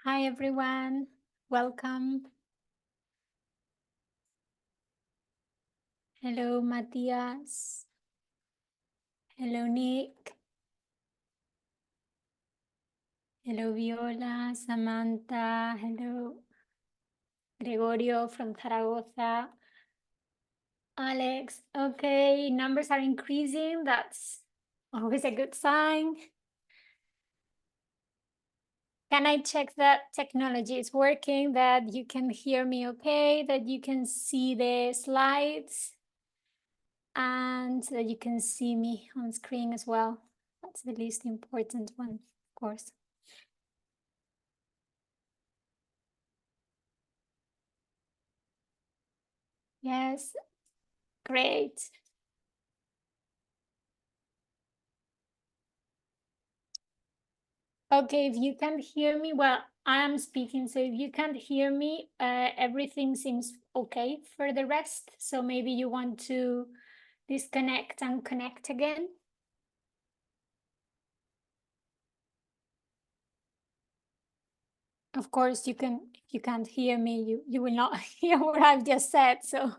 Hi, everyone. Welcome. Hello, Matthias. Hello, Nick. Hello, Viola, Samantha. Hello, Gregorio from Zaragoza. Alex. Okay, numbers are increasing. That's always a good sign. Can I check that technology is working, that you can hear me okay, that you can see the slides, and that you can see me on screen as well? That's the least important one, of course. Yes, great. Okay, if you can hear me, well, I am speaking, so if you can't hear me, everything seems okay for the rest. So maybe you want to disconnect and connect again. Of course, you can. If you can't hear me, you will not hear what I've just said. So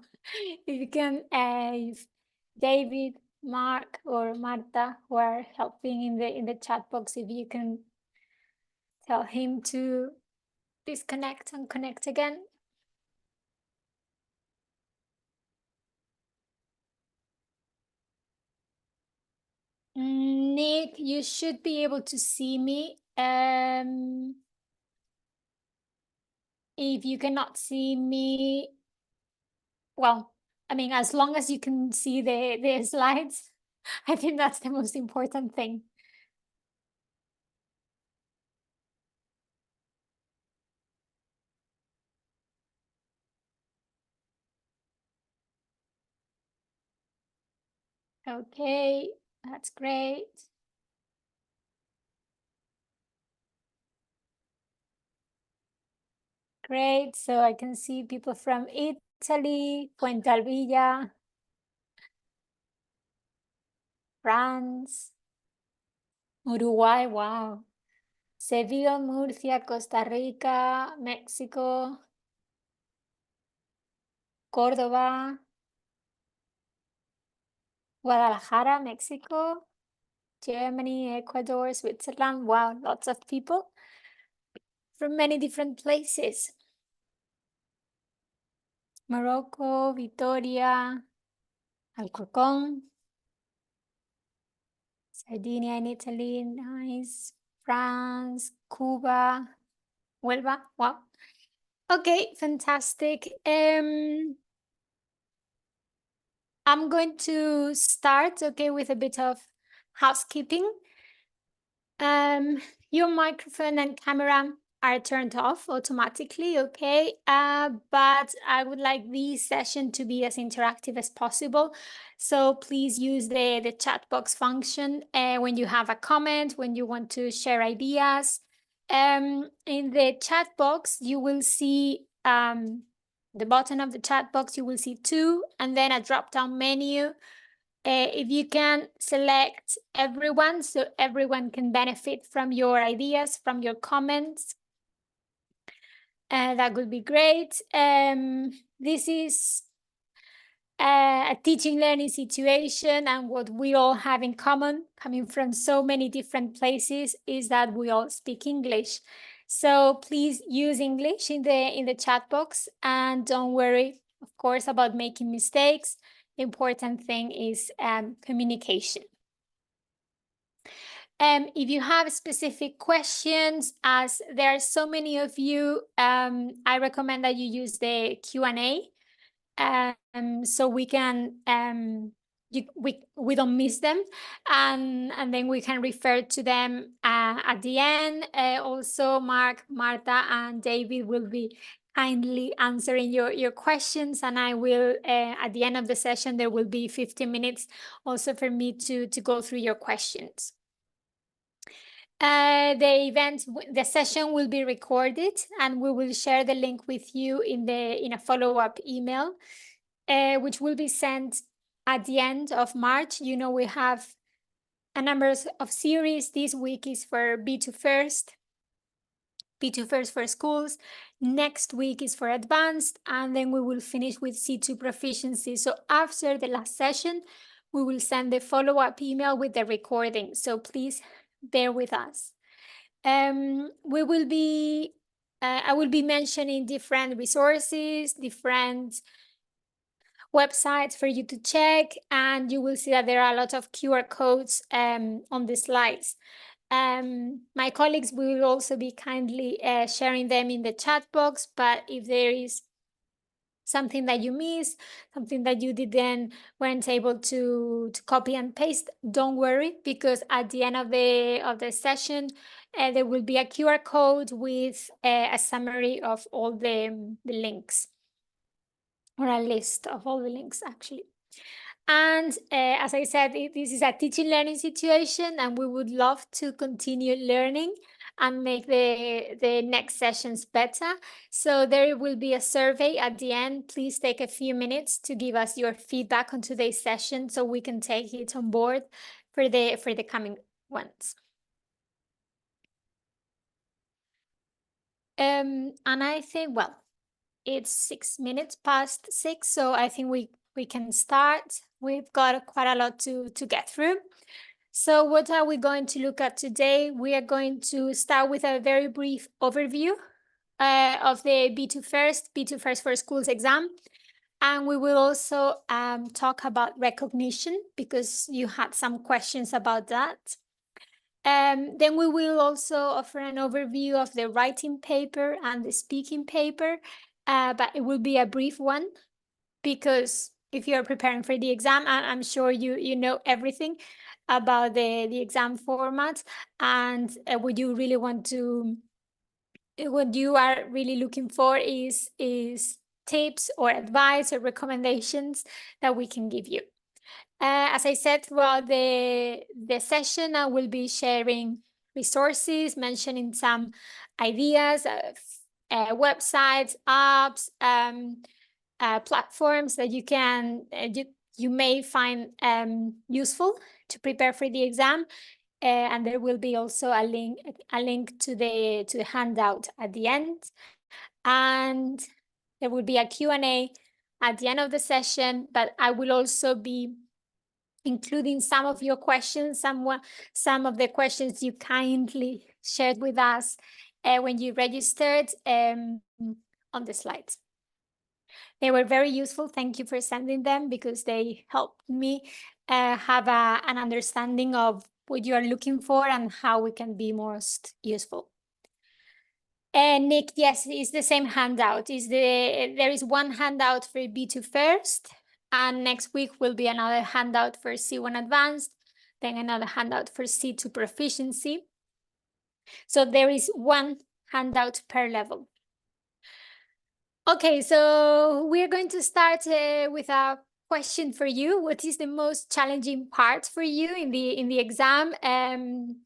if you can, if David, Mark, or Marta, who are helping in the chat box, if you can tell him to disconnect and connect again. Nick, you should be able to see me. If you cannot see me, well, I mean, as long as you can see the slides, I think that's the most important thing. Okay, that's great. Great. So I can see people from Italy, Puente Alvilla, France, Uruguay, wow. Seville, Murcia, Costa Rica, Mexico, Córdoba, Guadalajara, Mexico, Germany, Ecuador, Switzerland. Wow, lots of people from many different places. Morocco, Vitoria, Alcorcón, Sardinia in Italy, nice. France, Cuba, Huelva. Wow. Okay, fantastic. I'm going to start, okay, with a bit of housekeeping. Your microphone and camera are turned off automatically, okay? But I would like this session to be as interactive as possible. So please use the chat box function when you have a comment, when you want to share ideas. In the chat box, you will see the bottom of the chat box, you will see two, and then a drop-down menu. If you can select everyone, so everyone can benefit from your ideas, from your comments, that would be great. This is a teaching learning situation, and what we all have in common, coming from so many different places, is that we all speak English. So please use English in the chat box, and don't worry, of course, about making mistakes. The important thing is communication. If you have specific questions, as there are so many of you, I recommend that you use the Q&A, so we can we don't miss them, and then we can refer to them at the end. Also, Mark, Marta, and David will be kindly answering your questions, and I will at the end of the session there will be 15 minutes also for me to go through your questions. The session will be recorded, and we will share the link with you in a follow-up email, which will be sent at the end of March. You know, we have a number of series. This week is for B2 First. B2 first for schools. Next week is for advanced, and then we will finish with C2 proficiency. So after the last session, we will send the follow-up email with the recording. So please bear with us. We will be, I will be mentioning different resources, different websites for you to check, and you will see that there are a lot of QR codes on the slides. My colleagues will also be kindly sharing them in the chat box, but if there is something that you missed, something that you weren't able to copy and paste, don't worry, because at the end of the session, there will be a QR code with a summary of all the links, or a list of all the links, actually. And as I said, this is a teaching learning situation, and we would love to continue learning and make the next sessions better. So there will be a survey at the end. Please take a few minutes to give us your feedback on today's session so we can take it on board for the coming ones. And I think, well, it's 6 minutes past 6, so I think we can start. We've got quite a lot to get through. So what are we going to look at today? We are going to start with a very brief overview of the B2 First for Schools exam. And we will also talk about recognition, because you had some questions about that. Then we will also offer an overview of the writing paper and the speaking paper, but it will be a brief one, because if you're preparing for the exam, I'm sure you know everything about the exam format, and what you really want to, what you are really looking for is tips or advice or recommendations that we can give you. As I said, throughout the session, I will be sharing resources, mentioning some ideas of websites, apps, platforms that you can you may find useful to prepare for the exam, and there will be also a link to the handout at the end, and there will be a Q&A at the end of the session. But I will also be including some of your questions, some of the questions you kindly shared with us when you registered on the slides. They were very useful. Thank you for sending them, because they helped me have an understanding of what you are looking for and how we can be most useful. And Nick, yes, it's the same handout. There is one handout for B2 First, and next week will be another handout for C1 Advanced, then another handout for C2 Proficiency. So there is one handout per level. Okay, so we're going to start with a question for you. What is the most challenging part for you in the exam?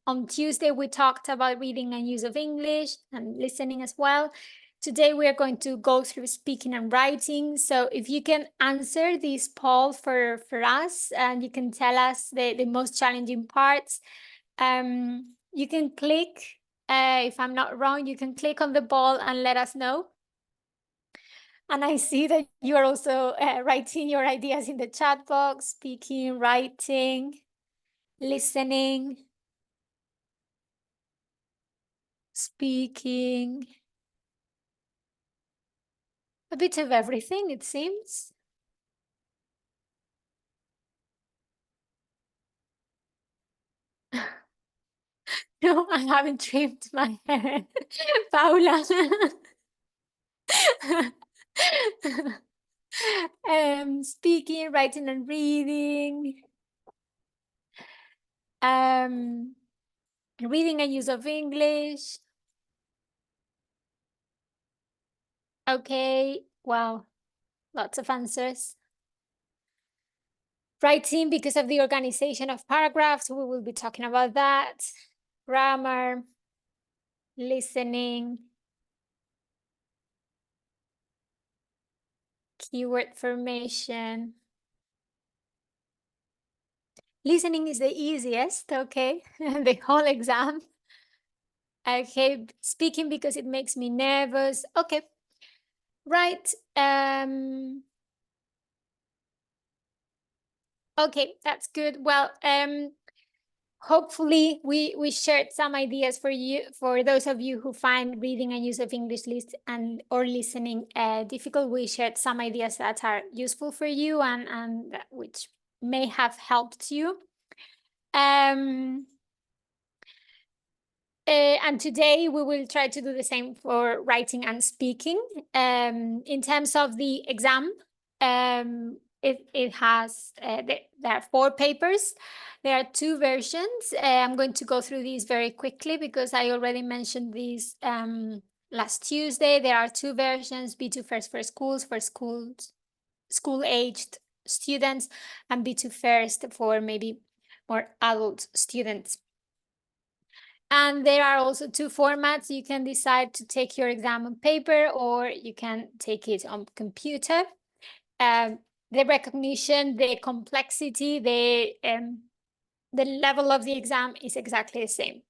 On Tuesday, we talked about reading and use of English and listening as well. Today, we are going to go through speaking and writing. So if you can answer this poll for us, and you can tell us the most challenging parts, you can click, if I'm not wrong, you can click on the ball and let us know. And I see that you are also writing your ideas in the chat box: speaking, writing, listening, speaking. A bit of everything, it seems. No, I haven't trimmed my hair, Paula. Speaking, writing, and reading. Reading and use of English. Okay, well, lots of answers. Writing, because of the organization of paragraphs, we will be talking about that. Grammar, listening, keyword formation. Listening is the easiest, okay, the whole exam. Okay, speaking because it makes me nervous. Okay, right. Okay, that's good. Well, hopefully we shared some ideas for you, for those of you who find reading and use of English list and or listening difficult. We shared some ideas that are useful for you and which may have helped you. And today we will try to do the same for writing and speaking. In terms of the exam, it has there are 4 papers. There are 2 versions. I'm going to go through these very quickly because I already mentioned these last Tuesday. There are 2 versions: B2 First for school-aged students, and B2 First for maybe more adult students. And there are also 2 formats. You can decide to take your exam on paper or you can take it on computer. The recognition, the complexity, the level of the exam is exactly the same.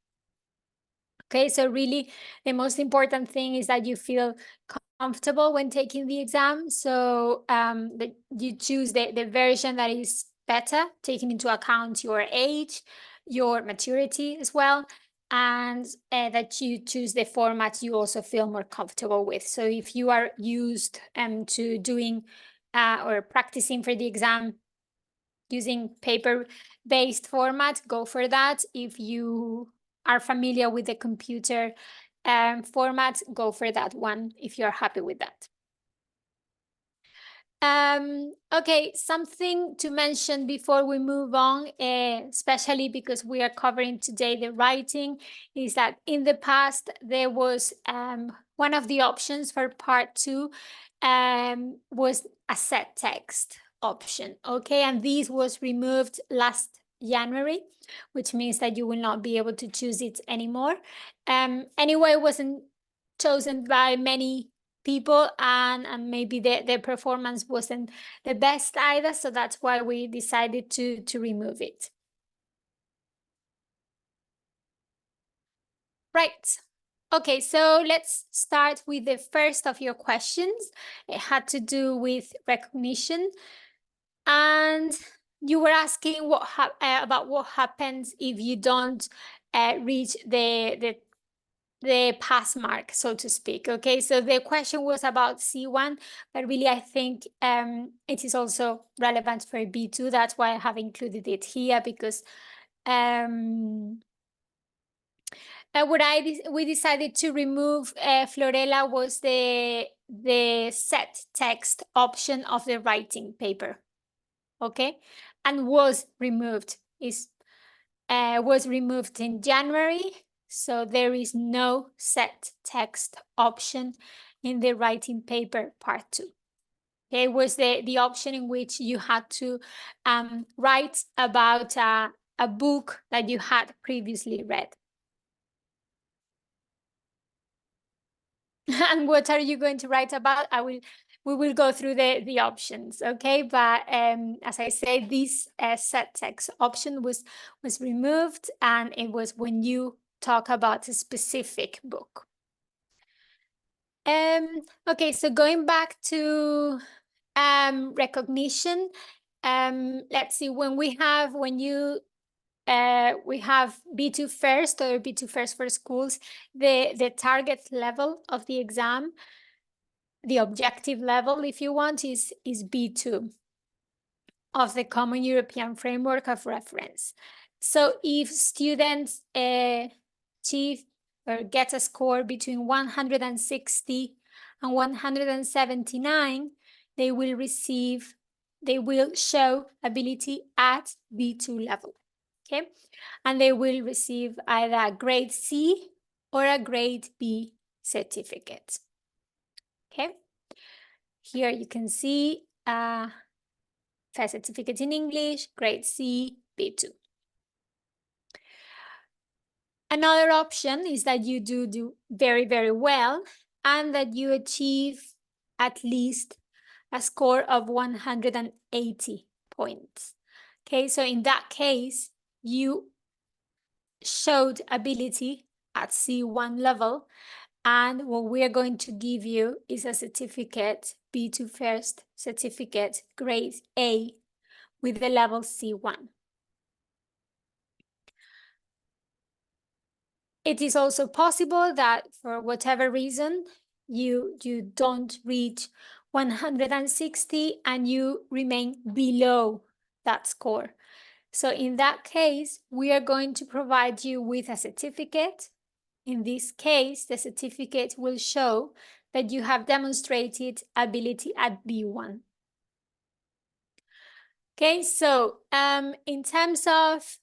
Okay, so really the most important thing is that you feel comfortable when taking the exam. So that you choose the version that is better, taking into account your age, your maturity as well, and that you choose the format you also feel more comfortable with. So if you are used to doing or practicing for the exam using paper-based format, go for that. If you are familiar with the computer format, go for that one if you're happy with that. Okay, something to mention before we move on, especially because we are covering today the writing, is that in the past there was one of the options for part 2 was a set text option. Okay, and this was removed last January, which means that you will not be able to choose it anymore. Anyway, it wasn't chosen by many people and maybe their performance wasn't the best either, so that's why we decided to remove it. Right. Okay, so let's start with the first of your questions. It had to do with recognition, and you were asking about what happens if you don't reach the pass mark, so to speak. Okay, so the question was about C1, but really I think it is also relevant for B2. That's why I have included it here, because we decided to remove Florella was the set text option of the writing paper. Okay, and was removed in January. So there is no set text option in the writing paper part 2. Okay, it was the option in which you had to write about a book that you had previously read. And what are you going to write about? We will go through the options, okay? But as I said, this set text option was removed, and it was when you talk about a specific book. Okay, so going back to recognition, let's see, we have B2 First or B2 First for schools, the target level of the exam, the objective level, if you want, is B2 of the Common European Framework of Reference. So if students achieve or get a score between 160 and 179, they will show ability at B2 level, okay? And they will receive either a grade C or a grade B certificate. Okay, here you can see first certificate in English, grade C, B2. Another option is that you do very, very well and that you achieve at least a score of 180 points. Okay, so in that case, you showed ability at C1 level. And what we are going to give you is a certificate, B2 First certificate, grade A, with the level C1. It is also possible that for whatever reason, you don't reach 160 and you remain below that score. So in that case, we are going to provide you with a certificate. In this case, the certificate will show that you have demonstrated ability at B1. Okay, so in terms of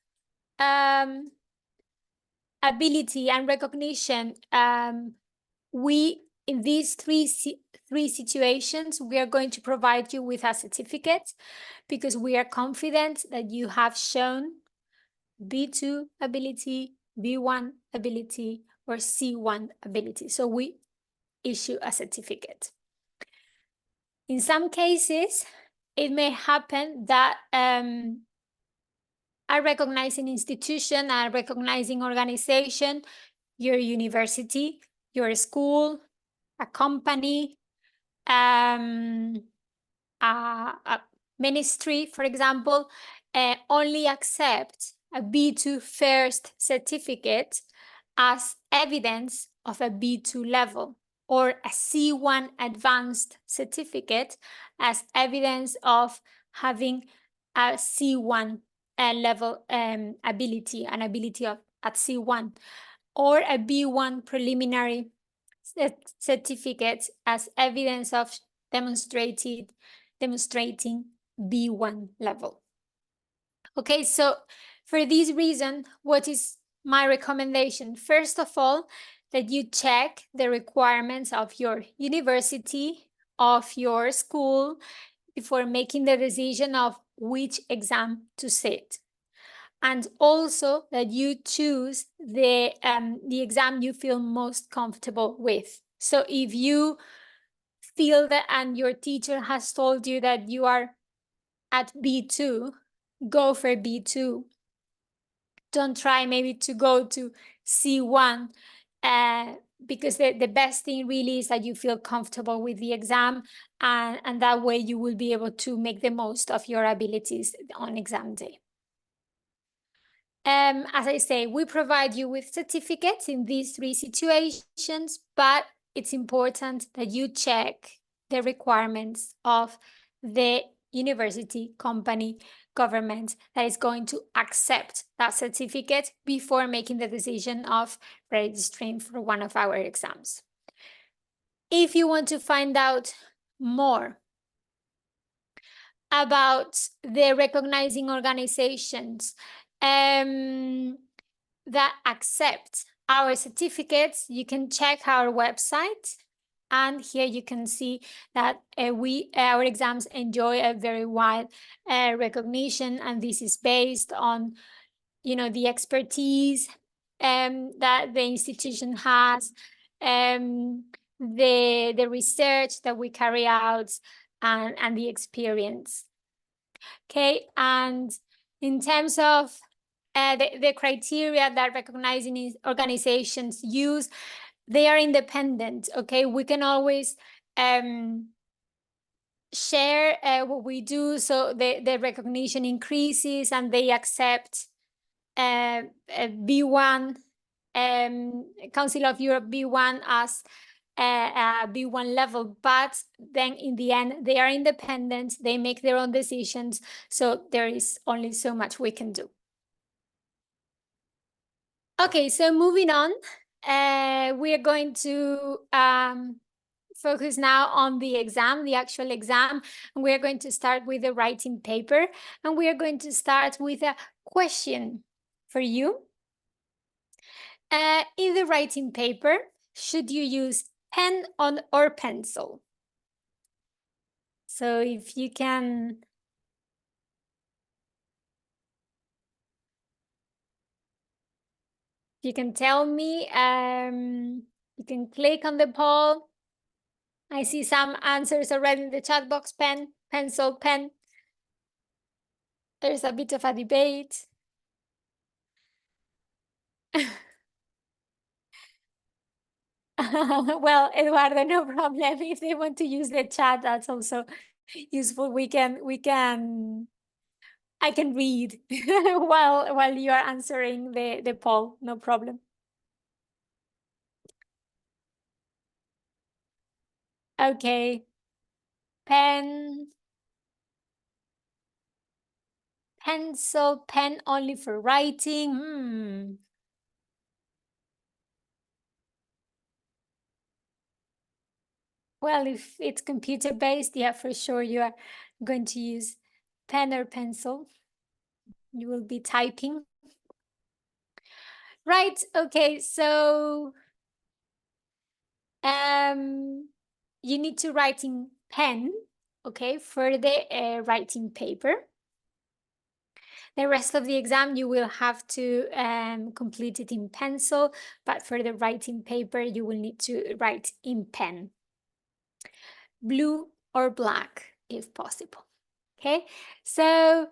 ability and recognition, in these three situations, we are going to provide you with a certificate because we are confident that you have shown B2 ability, B1 ability, or C1 ability. So we issue a certificate. In some cases, it may happen that a recognizing institution, a recognizing organization, your university, your school, a company, a ministry, for example, only accept a B2 First certificate as evidence of a B2 level, or a C1 Advanced certificate as evidence of having a C1 level ability, an ability at C1, or a B1 preliminary certificate as evidence of demonstrating B1 level. Okay, so for this reason, what is my recommendation? First of all, that you check the requirements of your university, of your school, before making the decision of which exam to sit. And also that you choose the exam you feel most comfortable with. So if you feel that and your teacher has told you that you are at B2, go for B2. Don't try maybe to go to C1, because the best thing really is that you feel comfortable with the exam, and that way you will be able to make the most of your abilities on exam day. As I say, we provide you with certificates in these three situations, but it's important that you check the requirements of the university, company, government that is going to accept that certificate before making the decision of registering for one of our exams. If you want to find out more about the recognizing organizations that accept our certificates, you can check our website. And here you can see that our exams enjoy a very wide recognition, and this is based on, the expertise that the institution has, the research that we carry out, and the experience. Okay, and in terms of the criteria that recognizing organizations use, they are independent. Okay, we can always share what we do, so the recognition increases and they accept B1, Council of Europe B1 as a B1 level, but then in the end they are independent, they make their own decisions, so there is only so much we can do. Okay, so moving on, we are going to focus now on the exam, the actual exam, and we are going to start with the writing paper, and we are going to start with a question for you. In the writing paper, should you use pen or pencil? So if you can tell me, you can click on the poll. I see some answers already in the chat box. Pen, pencil, pen. There's a bit of a debate. Well, Eduardo, no problem. If they want to use the chat, that's also useful. I can read while you are answering the poll, no problem. Okay. Pen, pencil, pen only for writing. Well, if it's computer-based, yeah, for sure you are going to use pen or pencil. You will be typing. Right, okay, so you need to write in pen, okay, for the writing paper. The rest of the exam, you will have to complete it in pencil, but for the writing paper, you will need to write in pen. Blue or black, if possible. Okay, so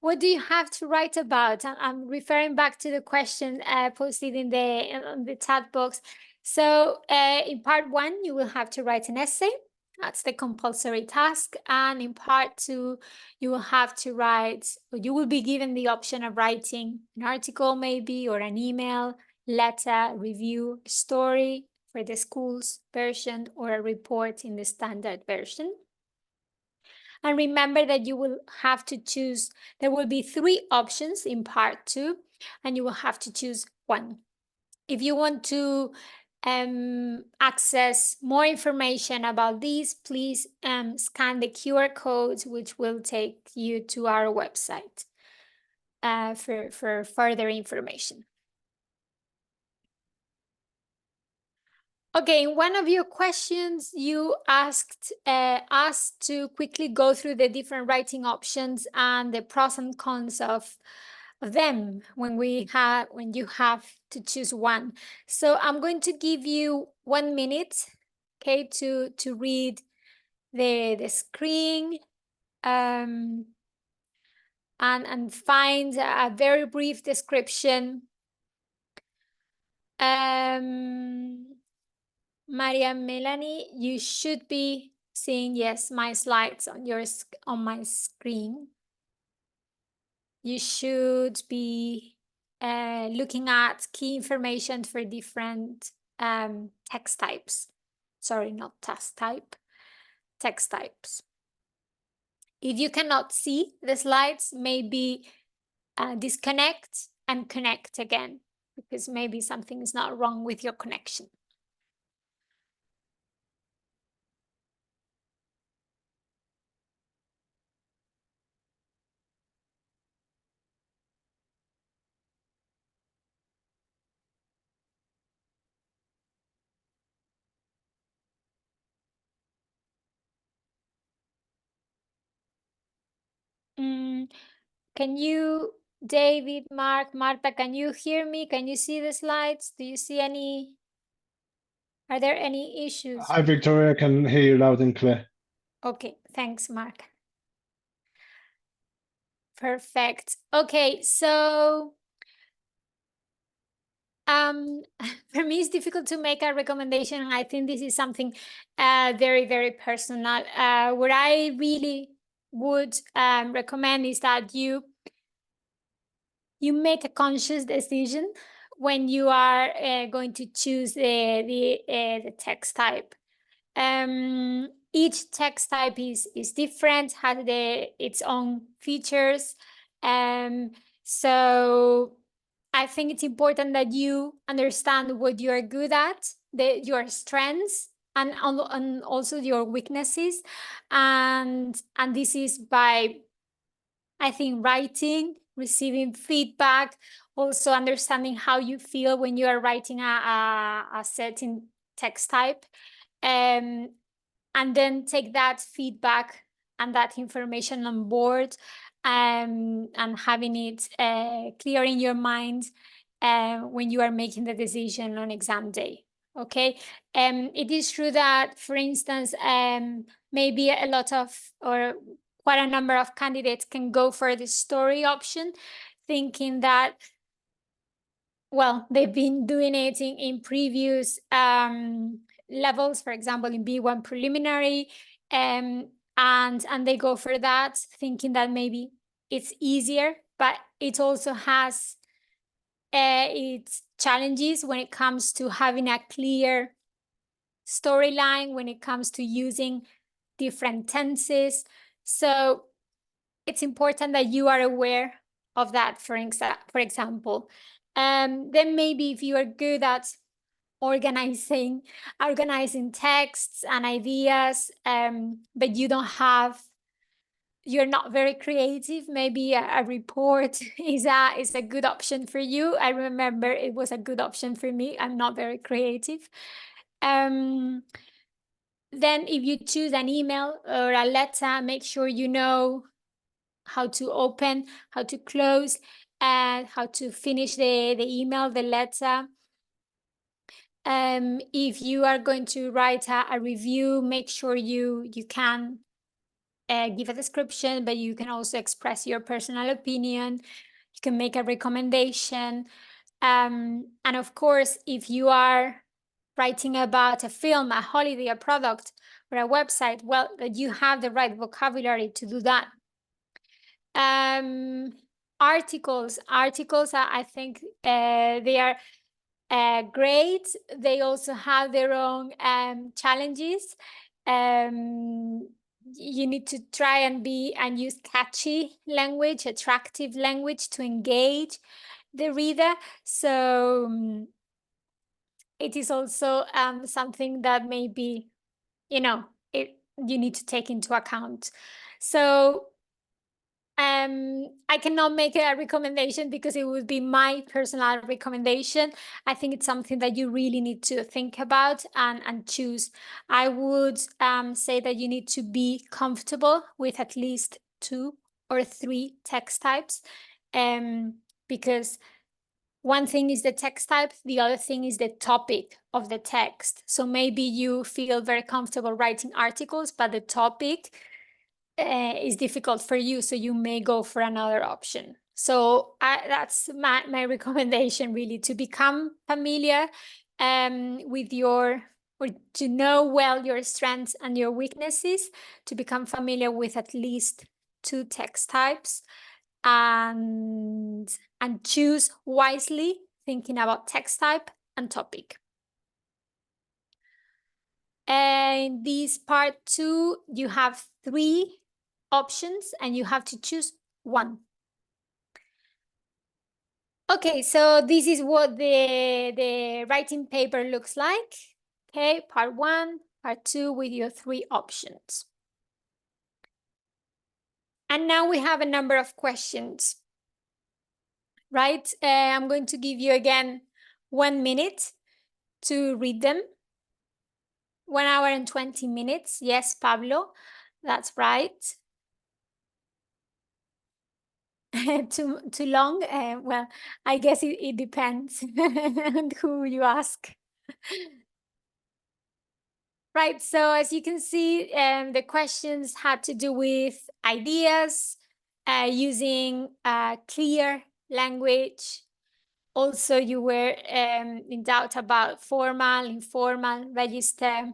what do you have to write about? I'm referring back to the question posted in the chat box. So in part 1, you will have to write an essay. That's the compulsory task. And in part 2, you will have to write, or you will be given the option of writing an article maybe, or an email, letter, review, story for the school's version, or a report in the standard version. And remember that you will have to choose, there will be 3 options in part 2, and you will have to choose one. If you want to access more information about these, please scan the QR codes, which will take you to our website for further information. Okay, in one of your questions, you asked us to quickly go through the different writing options and the pros and cons of them when you have to choose one. So I'm going to give you 1 minute, okay, to read the screen and find a very brief description. Maria Melanie, you should be seeing, yes, my slides on my screen. You should be looking at key information for different text types. Sorry, not task type, text types. If you cannot see the slides, maybe disconnect and connect again, because maybe something is not wrong with your connection. Can you, David, Mark, Marta, can you hear me? Can you see the slides? Do you see are there any issues? Hi, Victoria, I can hear you loud and clear. Okay, thanks, Mark. Perfect. Okay, so for me, it's difficult to make a recommendation. I think this is something very, very personal. What I really would recommend is that you make a conscious decision when you are going to choose the text type. Each text type is different, has its own features. So I think it's important that you understand what you are good at, your strengths, and also your weaknesses. And this is by, I think, writing, receiving feedback, also understanding how you feel when you are writing a certain text type. And then take that feedback and that information on board, and having it clear in your mind when you are making the decision on exam day. Okay, it is true that, for instance, maybe a lot of, or quite a number of candidates can go for the story option, thinking that well, they've been doing it in previous levels, for example, in B1 preliminary, and they go for that, thinking that maybe it's easier, but it also has its challenges when it comes to having a clear storyline, when it comes to using different tenses. So it's important that you are aware of that, for example. Then maybe if you are good at organizing texts and ideas, but you're not very creative, maybe a report is a good option for you. I remember it was a good option for me. I'm not very creative. Then if you choose an email or a letter, make sure you know how to open, how to close, and how to finish the email, the letter. If you are going to write a review, make sure you can give a description, but you can also express your personal opinion. You can make a recommendation. And of course, if you are writing about a film, a holiday, a product, or a website, well, that you have the right vocabulary to do that. Articles, I think they are great. They also have their own challenges. You need to try and use catchy language, attractive language to engage the reader. So it is also something that maybe, you need to take into account. So I cannot make a recommendation because it would be my personal recommendation. I think it's something that you really need to think about and choose. I would say that you need to be comfortable with at least 2 or 3 text types, because one thing is the text type, the other thing is the topic of the text. So maybe you feel very comfortable writing articles, but the topic is difficult for you, so you may go for another option. So that's my recommendation, really, to become familiar with or to know well your strengths and your weaknesses, to become familiar with at least 2 text types, and choose wisely, thinking about text type and topic. And this part 2, you have 3 options and you have to choose one. Okay, so this is what the writing paper looks like. Okay, part 1, part 2 with your 3 options. And now we have a number of questions, right? I'm going to give you again 1 minute to read them. 1 hour and 20 minutes. Yes, Pablo, that's right. Too long? Well, I guess it depends on who you ask. Right, so as you can see, the questions had to do with ideas, using clear language. Also, you were in doubt about formal, informal, register,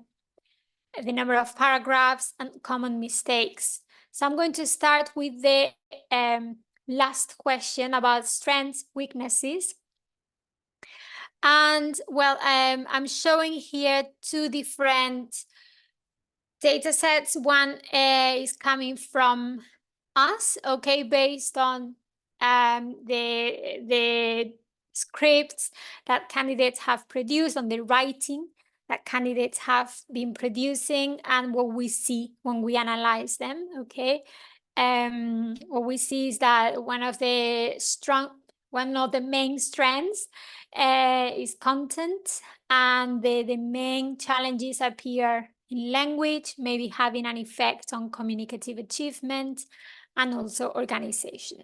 the number of paragraphs, and common mistakes. So I'm going to start with the last question about strengths, weaknesses. And well, I'm showing here 2 different data sets. One is coming from us, okay, based on the scripts that candidates have produced, on the writing that candidates have been producing, and what we see when we analyze them, okay. What we see is that one of the main strengths is content, and the main challenges appear in language, maybe having an effect on communicative achievement, and also organization.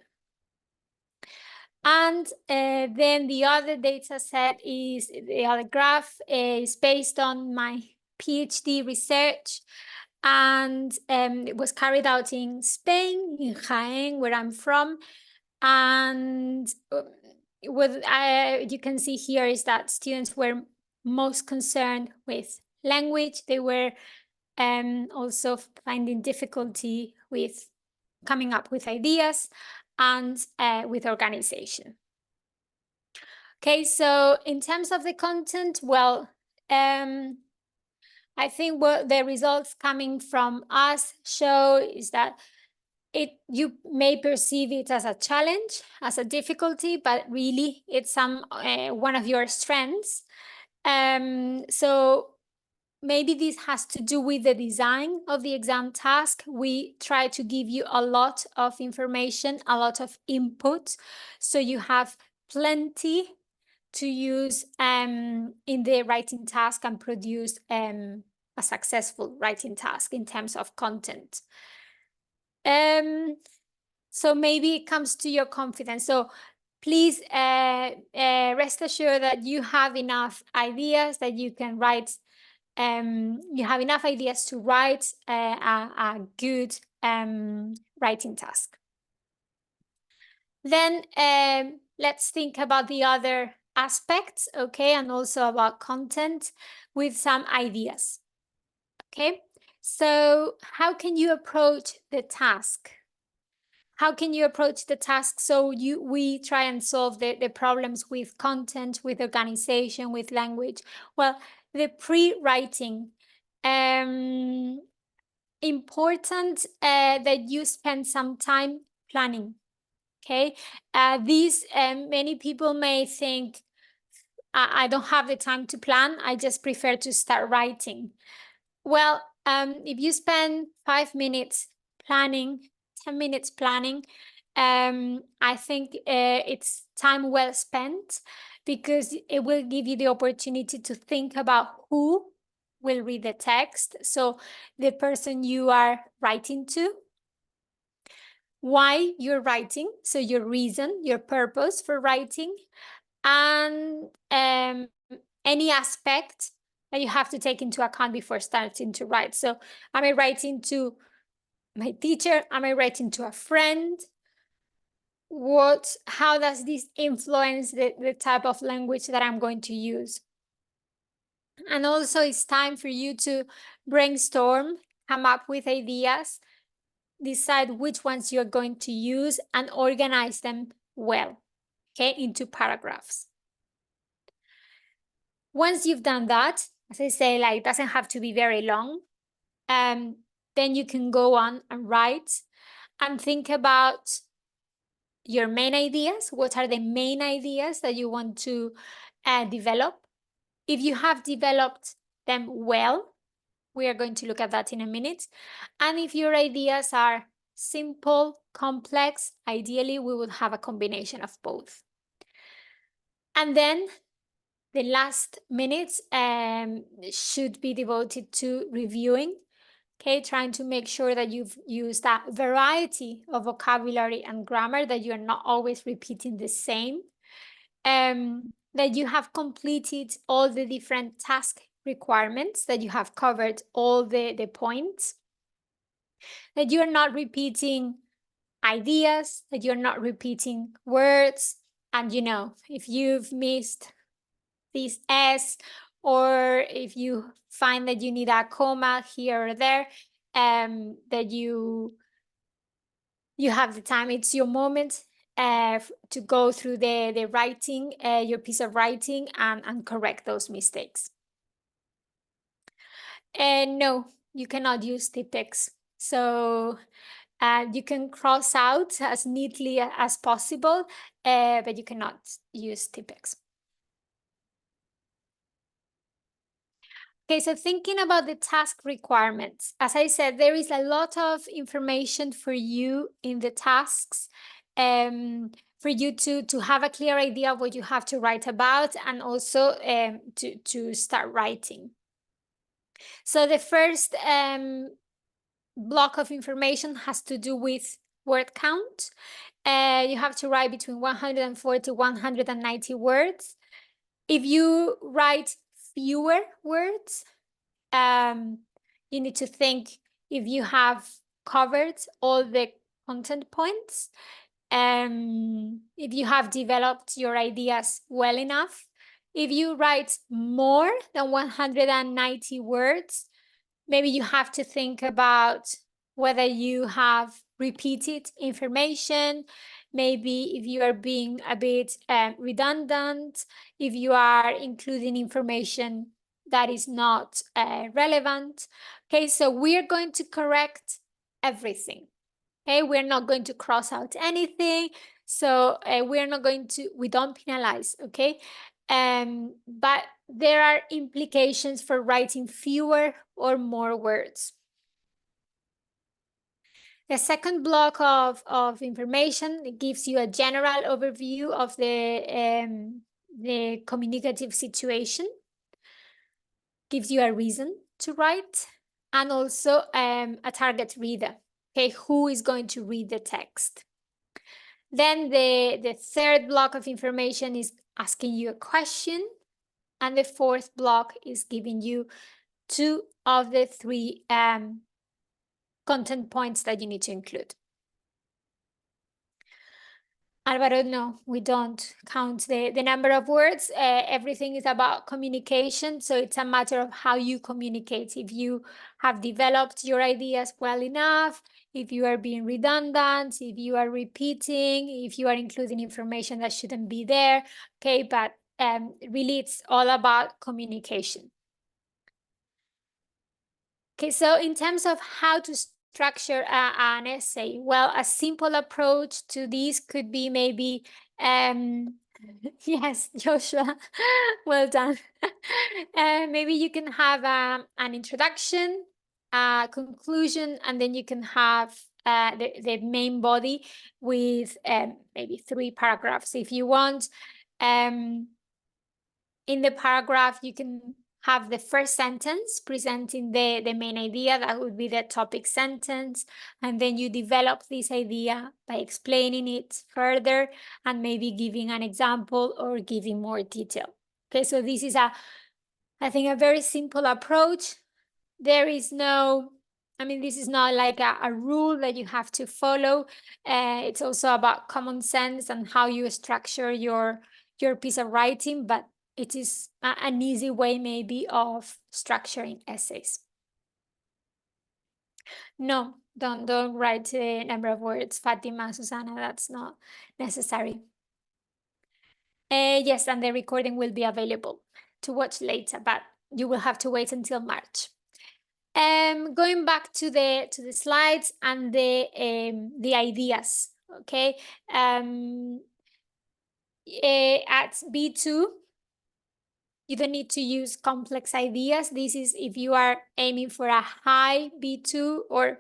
And then the other data set is, the other graph is based on my PhD research, and it was carried out in Spain, in Jaén, where I'm from. And what you can see here is that students were most concerned with language. They were also finding difficulty with coming up with ideas and with organization. Okay, so in terms of the content, well, I think what the results coming from us show is that you may perceive it as a challenge, as a difficulty, but really it's one of your strengths. So maybe this has to do with the design of the exam task. We try to give you a lot of information, a lot of input, so you have plenty to use in the writing task and produce a successful writing task in terms of content. So maybe it comes to your confidence. So please rest assured that you have enough ideas that you can write. You have enough ideas to write a good writing task. Then let's think about the other aspects, okay, and also about content with some ideas. Okay, so how can you approach the task? How can you approach the task so we try and solve the problems with content, with organization, with language? Well, the pre-writing, important that you spend some time planning. Okay, many people may think, I don't have the time to plan, I just prefer to start writing. Well, if you spend 5 minutes planning, 10 minutes planning, I think it's time well spent, because it will give you the opportunity to think about who will read the text. So the person you are writing to, why you're writing, so your reason, your purpose for writing, and any aspect that you have to take into account before starting to write. So am I writing to my teacher? Am I writing to a friend? How does this influence the type of language that I'm going to use? And also it's time for you to brainstorm, come up with ideas, decide which ones you're going to use, and organize them well, okay, into paragraphs. Once you've done that, as I say, like, it doesn't have to be very long. Then you can go on and write and think about your main ideas. What are the main ideas that you want to develop? If you have developed them well, we are going to look at that in a minute. And if your ideas are simple, complex, ideally we would have a combination of both. And then the last minutes should be devoted to reviewing, okay, trying to make sure that you've used a variety of vocabulary and grammar, that you're not always repeating the same, that you have completed all the different task requirements, that you have covered all the points, that you're not repeating ideas, that you're not repeating words. And if you've missed this S, or if you find that you need a comma here or there, that you have the time, it's your moment to go through the writing, your piece of writing, and correct those mistakes. And no, you cannot use Tipex. So you can cross out as neatly as possible, but you cannot use Tipex. Okay, so thinking about the task requirements, as I said, there is a lot of information for you in the tasks, for you to have a clear idea of what you have to write about, and also to start writing. So the first block of information has to do with word count. You have to write between 140 to 190 words. If you write fewer words, you need to think if you have covered all the content points. if you have developed your ideas well enough. If you write more than 190 words, maybe you have to think about whether you have repeated information, maybe if you are being a bit redundant, if you are including information that is not relevant. Okay, so we're going to correct everything. Okay, we're not going to cross out anything. So we don't penalize, okay? But there are implications for writing fewer or more words. The second block of information, it gives you a general overview of the communicative situation, gives you a reason to write, and also a target reader, okay, who is going to read the text. Then the third block of information is asking you a question, and the fourth block is giving you 2 of the 3 content points that you need to include. Alvaro, no, we don't count the number of words. Everything is about communication. So it's a matter of how you communicate. If you have developed your ideas well enough, if you are being redundant, if you are repeating, if you are including information that shouldn't be there. Okay, but really it's all about communication. Okay, so in terms of how to structure an essay, well, a simple approach to this could be maybe, yes, Joshua, well done. Maybe you can have an introduction, a conclusion, and then you can have the main body with maybe 3 paragraphs if you want. In the paragraph, you can have the first sentence presenting the main idea. That would be the topic sentence. And then you develop this idea by explaining it further and maybe giving an example or giving more detail. Okay, so this is I think, a very simple approach. There is no, this is not like a rule that you have to follow. It's also about common sense and how you structure your piece of writing, but it is an easy way maybe of structuring essays. No, don't write the number of words, Fatima, Susana, that's not necessary. Yes, and the recording will be available to watch later, but you will have to wait until March. Going back to the slides and the ideas, okay? At B2, you don't need to use complex ideas. This is if you are aiming for a high B2 or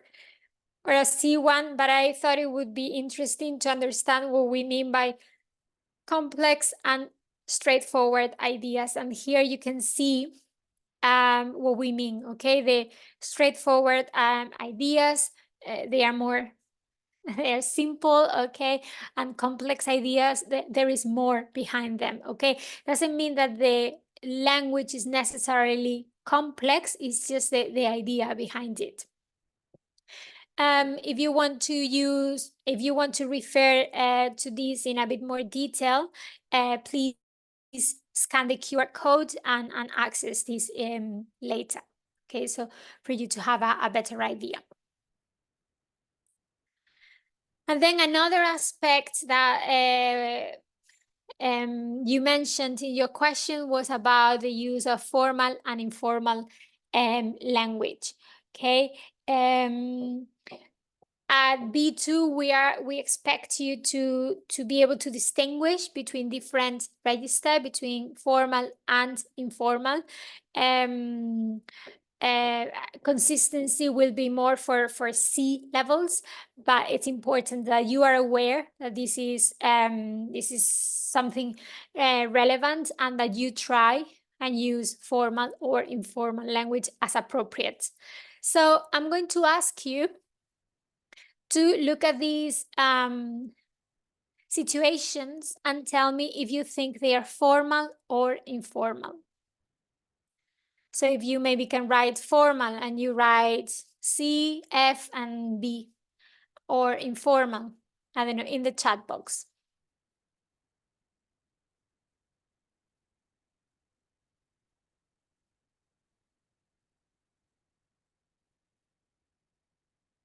a C1, but I thought it would be interesting to understand what we mean by complex and straightforward ideas. And here you can see what we mean, okay? The straightforward ideas, they are simple, okay? And complex ideas, there is more behind them, okay? Doesn't mean that the language is necessarily complex, it's just the idea behind it. If you want to refer to this in a bit more detail, please scan the QR code and access this later. Okay, so for you to have a better idea. And then another aspect that you mentioned in your question was about the use of formal and informal language. Okay. At B2, we expect you to be able to distinguish between different register, between formal and informal. Consistency will be more for C levels, but it's important that you are aware that this is something relevant and that you try and use formal or informal language as appropriate. So I'm going to ask you to look at these situations and tell me if you think they are formal or informal. So if you maybe can write formal and you write C, F, and B, or informal, I don't know, in the chat box.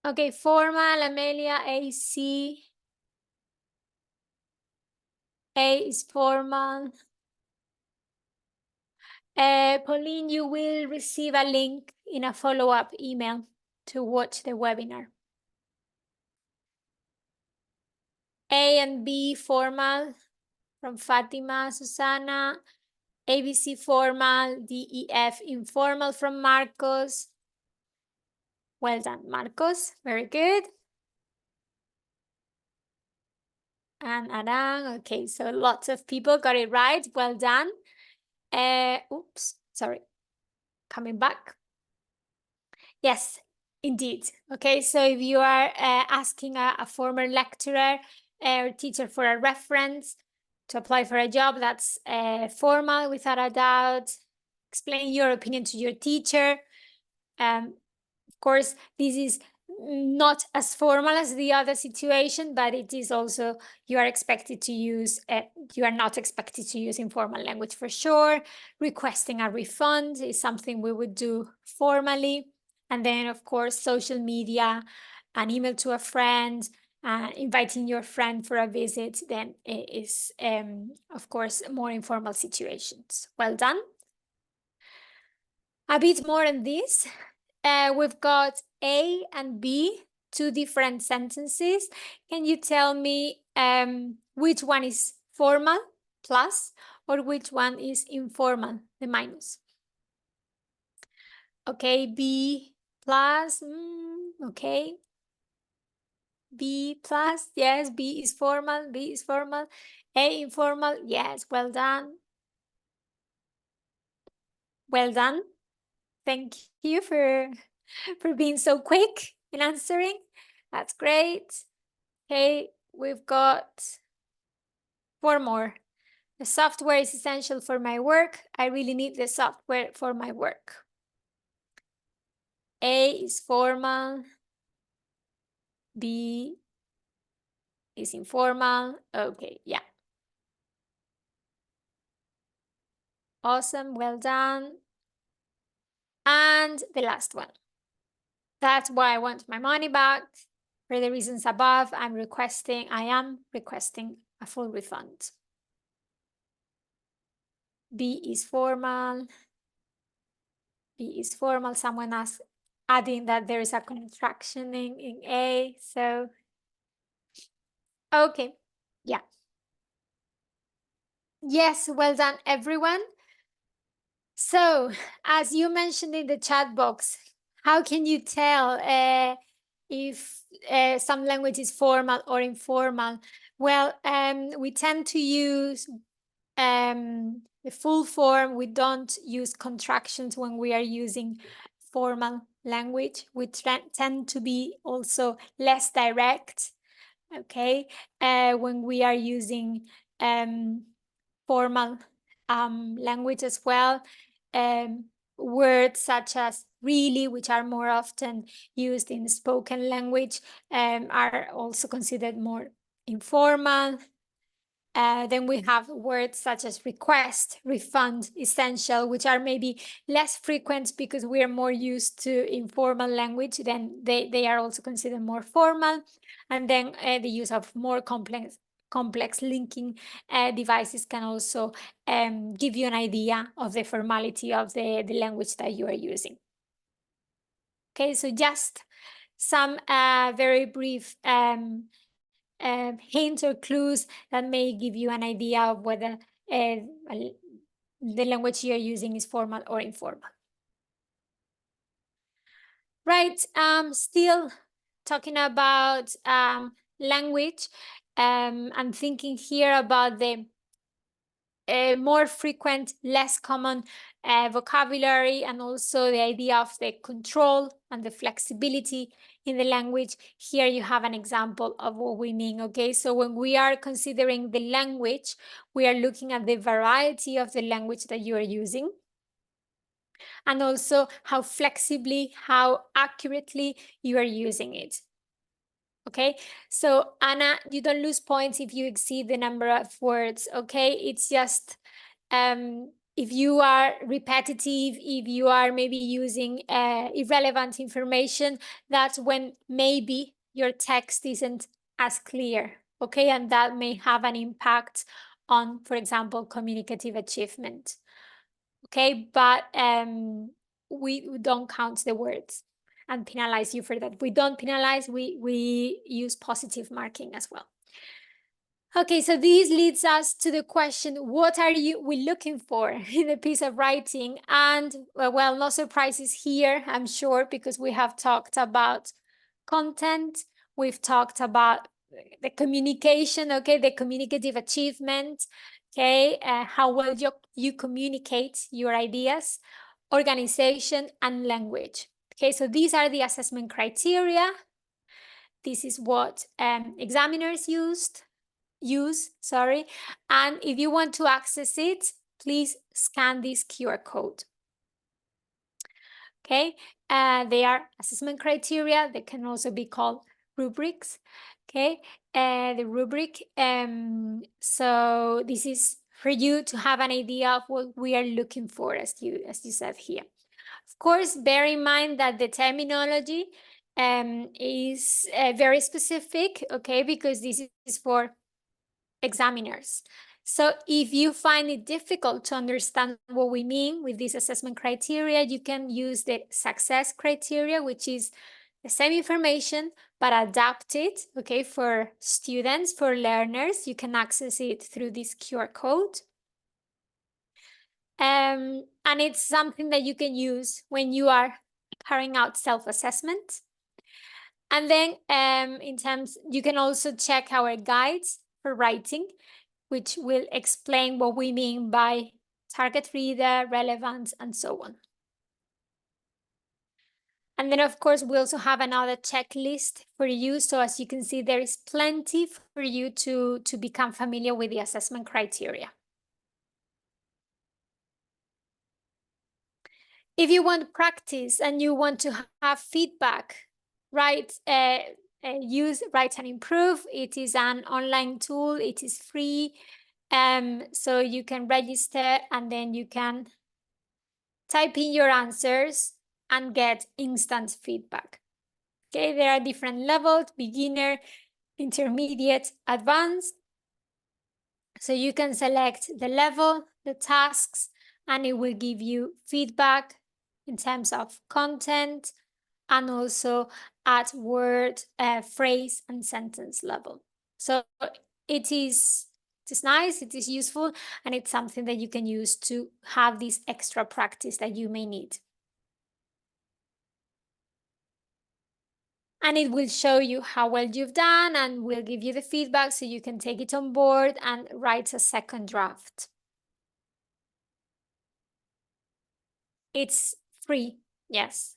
Okay, formal, Amelia, AC. A is formal. Pauline, you will receive a link in a follow-up email to watch the webinar. A and B formal from Fatima, Susana. ABC formal, DEF informal from Marcos. Well done, Marcos. Very good. And Arang. Okay, so lots of people got it right. Well done. Oops, sorry. Coming back. Yes, indeed. Okay, so if you are asking a former lecturer or teacher for a reference to apply for a job, that's formal without a doubt. Explain your opinion to your teacher. Of course, this is not as formal as the other situation, but it is also, you are expected to use, you are not expected to use informal language for sure. Requesting a refund is something we would do formally. And then, of course, social media, an email to a friend, inviting your friend for a visit, then it is, of course, more informal situations. Well done. A bit more on this. We've got A and B, two different sentences. Can you tell me which one is formal, plus, or which one is informal, the minus? Okay, B plus, okay. B plus, yes, B is formal, B is formal. A informal, yes, well done. Well done. Thank you for being so quick in answering. That's great. Okay, we've got 4 more. The software is essential for my work. I really need the software for my work. A is formal. B is informal. Okay, yeah. Awesome, well done. And the last one. That's why I want my money back. For the reasons above, I am requesting a full refund. B is formal. B is formal. Someone asked, adding that there is a contraction in A. So, okay, yeah. Yes, well done, everyone. So, as you mentioned in the chat box, how can you tell if some language is formal or informal? Well, we tend to use the full form. We don't use contractions when we are using formal language. We tend to be also less direct, okay, when we are using formal language as well. Words such as really, which are more often used in spoken language, are also considered more informal. Then we have words such as request, refund, essential, which are maybe less frequent because we are more used to informal language. Then they are also considered more formal. And then the use of more complex linking devices can also give you an idea of the formality of the language that you are using. Okay, so just some very brief hints or clues that may give you an idea of whether the language you're using is formal or informal. Right, still talking about language, I'm thinking here about the more frequent, less common vocabulary, and also the idea of the control and the flexibility in the language. Here you have an example of what we mean, okay? So when we are considering the language, we are looking at the variety of the language that you are using, and also how flexibly, how accurately you are using it. Okay, so Anna, you don't lose points if you exceed the number of words. Okay, it's just if you are repetitive, if you are maybe using irrelevant information, that's when maybe your text isn't as clear. Okay, and that may have an impact on, for example, communicative achievement. Okay, but we don't count the words and penalize you for that. We don't penalize, we use positive marking as well. Okay, so this leads us to the question, what are we looking for in a piece of writing? And well, no surprises here, I'm sure, because we have talked about content, we've talked about the communication, okay, the communicative achievement, okay, how well you communicate your ideas, organization, and language. Okay, so these are the assessment criteria. This is what examiners use, sorry. And if you want to access it, please scan this QR code. Okay, they are assessment criteria. They can also be called rubrics. Okay, the rubric. So this is for you to have an idea of what we are looking for, as you said here. Of course, bear in mind that the terminology is very specific. Okay, because this is for examiners. So if you find it difficult to understand what we mean with these assessment criteria, you can use the success criteria, which is the same information, but adapted, okay, for students, for learners. You can access it through this QR code. And it's something that you can use when you are carrying out self-assessment. And then you can also check our guides for writing, which will explain what we mean by target reader, relevance, and so on. And then, of course, we also have another checklist for you. So as you can see, there is plenty for you to become familiar with the assessment criteria. If you want practice and you want to have feedback, use Write and Improve. It is an online tool. It is free. So you can register and then you can type in your answers and get instant feedback. Okay, there are different levels: beginner, intermediate, advanced. So you can select the level, the tasks, and it will give you feedback in terms of content and also at word, phrase, and sentence level. So it is nice, it is useful, and it's something that you can use to have this extra practice that you may need. And it will show you how well you've done and will give you the feedback so you can take it on board and write a second draft. It's free, yes.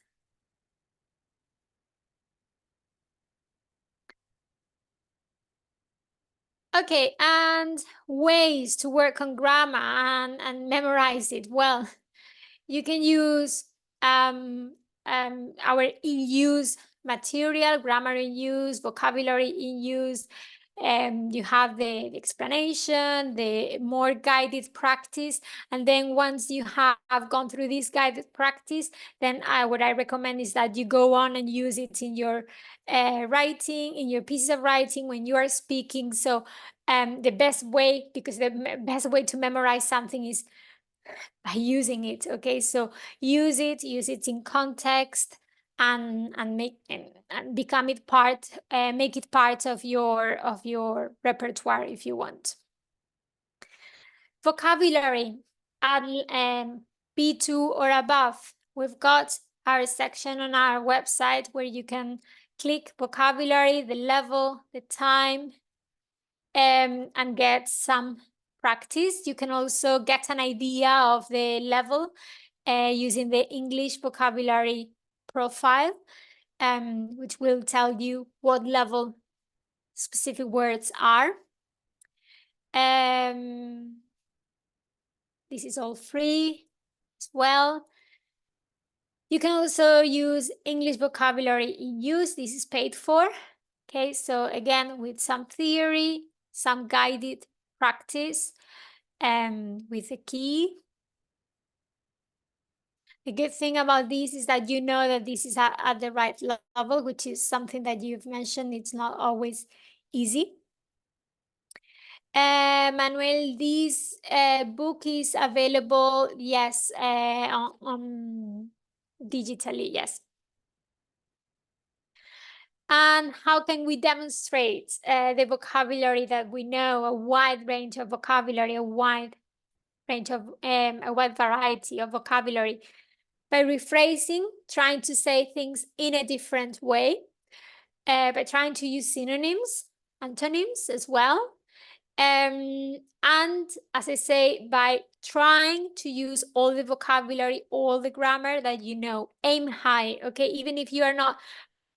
Okay, and ways to work on grammar and memorize it. Well, you can use our in-use material, grammar in use, vocabulary in use. You have the explanation, the more guided practice. And then once you have gone through this guided practice, then what I recommend is that you go on and use it in your writing, in your pieces of writing, when you are speaking. So the best way, because the best way to memorize something is by using it. Okay, so use it in context and become it part, make it part of your repertoire if you want. Vocabulary at B2 or above. We've got our section on our website where you can click vocabulary, the level, the time, and get some practice. You can also get an idea of the level using the English vocabulary profile, which will tell you what level specific words are. This is all free as well. You can also use English vocabulary in use. This is paid for. Okay, so again, with some theory, some guided practice, with a key. The good thing about this is that you know that this is at the right level, which is something that you've mentioned. It's not always easy. Manuel, this book is available, yes, on digitally, yes. And how can we demonstrate the vocabulary that we know, a wide range of vocabulary, a wide variety of vocabulary? By rephrasing, trying to say things in a different way, by trying to use synonyms, antonyms as well. And as I say, by trying to use all the vocabulary, all the grammar that you know. Aim high, okay? Even if you are not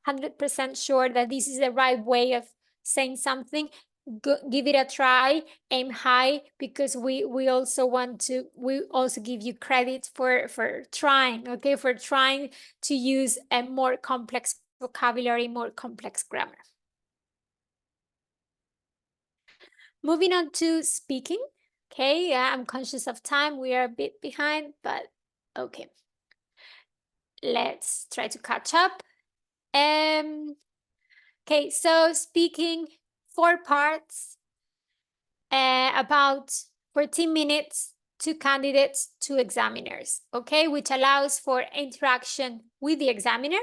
100% sure that this is the right way of saying something, give it a try. Aim high, because we also give you credit for trying, okay? For trying to use a more complex vocabulary, more complex grammar. Moving on to speaking. Okay, I'm conscious of time. We are a bit behind, but okay. Let's try to catch up. Okay, so speaking, 4 parts, about 14 minutes, 2 candidates, 2 examiners, okay, which allows for interaction with the examiner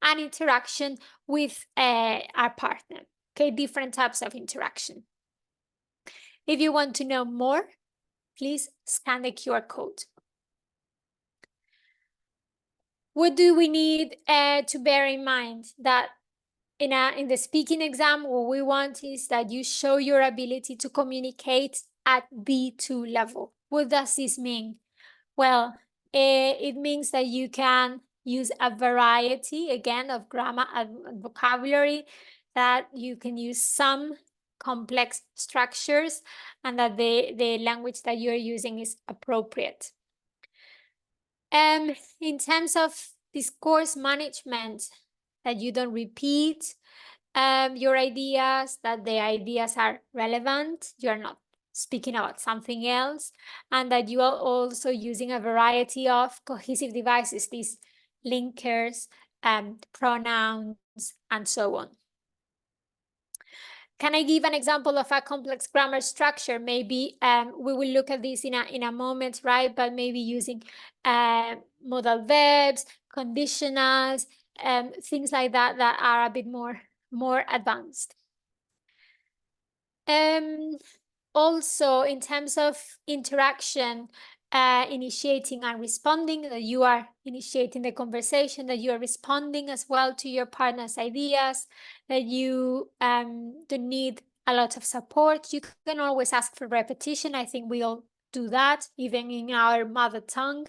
and interaction with our partner, okay, different types of interaction. If you want to know more, please scan the QR code. What do we need to bear in mind? That in the speaking exam, what we want is that you show your ability to communicate at B2 level. What does this mean? Well, it means that you can use a variety, again, of grammar and vocabulary, that you can use some complex structures, and that the language that you're using is appropriate. In terms of discourse management, that you don't repeat your ideas, that the ideas are relevant, you're not speaking about something else, and that you are also using a variety of cohesive devices, these linkers, pronouns, and so on. Can I give an example of a complex grammar structure? Maybe we will look at this in a moment, right? But maybe using modal verbs, conditionals, things like that that are a bit more advanced. Also, in terms of interaction, initiating and responding, that you are initiating the conversation, that you are responding as well to your partner's ideas, that you don't need a lot of support. You can always ask for repetition. I think we all do that, even in our mother tongue.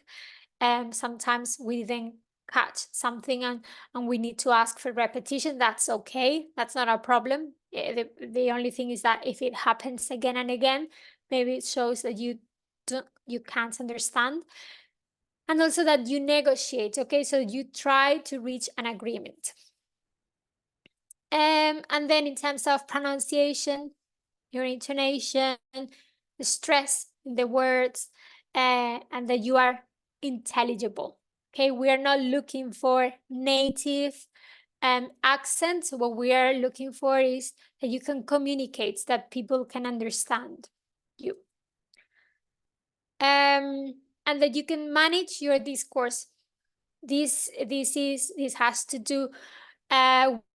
Sometimes we then catch something and we need to ask for repetition. That's okay. That's not a problem. The only thing is that if it happens again and again, maybe it shows that you can't understand. And also that you negotiate, okay? So you try to reach an agreement. And then in terms of pronunciation, your intonation, the stress in the words, and that you are intelligible. Okay, we are not looking for native accents. What we are looking for is that you can communicate, that people can understand you. And that you can manage your discourse. This has to do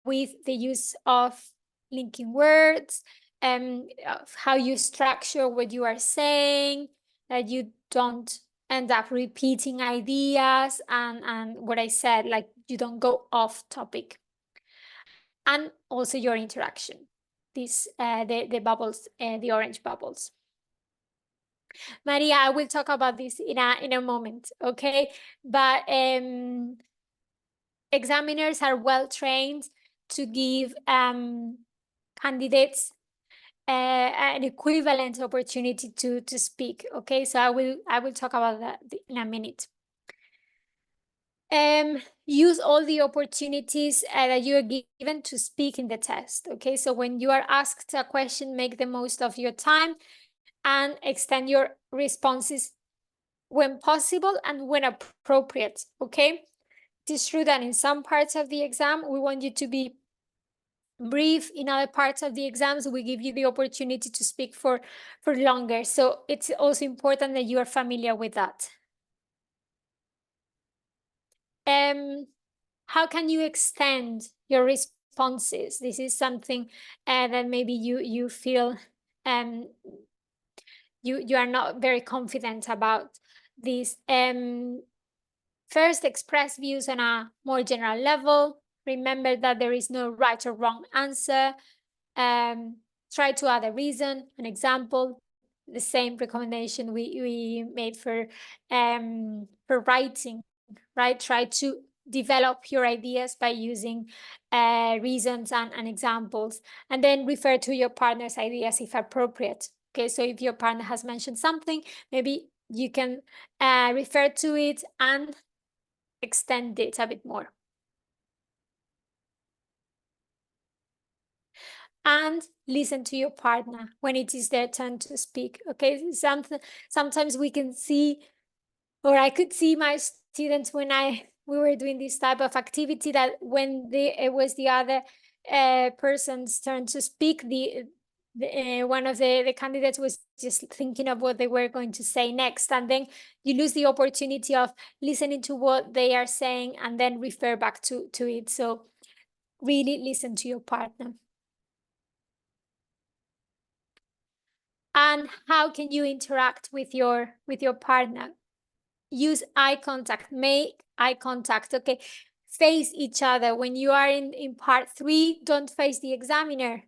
with the use of linking words, of how you structure what you are saying, that you don't end up repeating ideas, and what I said, like you don't go off topic. And also your interaction, the bubbles, the orange bubbles. Maria, I will talk about this in a moment, okay? But examiners are well trained to give candidates an equivalent opportunity to speak, okay? So I will talk about that in a minute. Use all the opportunities that you are given to speak in the test. Okay, so when you are asked a question, make the most of your time and extend your responses when possible and when appropriate. Okay, it is true that in some parts of the exam we want you to be brief. In other parts of the exams we give you the opportunity to speak for longer, so it's also important that you are familiar with that. How can you extend your responses? This is something that maybe you feel you are not very confident about this. First, express views on a more general level. Remember that there is no right or wrong answer. Try to add a reason, an example, the same recommendation we made for writing, right? Try to develop your ideas by using reasons and examples, and then refer to your partner's ideas if appropriate. Okay, so if your partner has mentioned something, maybe you can refer to it and extend it a bit more. And listen to your partner when it is their turn to speak. Okay, sometimes we can see, or I could see my students when we were doing this type of activity, that when it was the other person's turn to speak, one of the candidates was just thinking of what they were going to say next, and then you lose the opportunity of listening to what they are saying and then refer back to it. So really listen to your partner. And how can you interact with your partner? Use eye contact, make eye contact. Okay, face each other. When you are in part 3, don't face the examiner.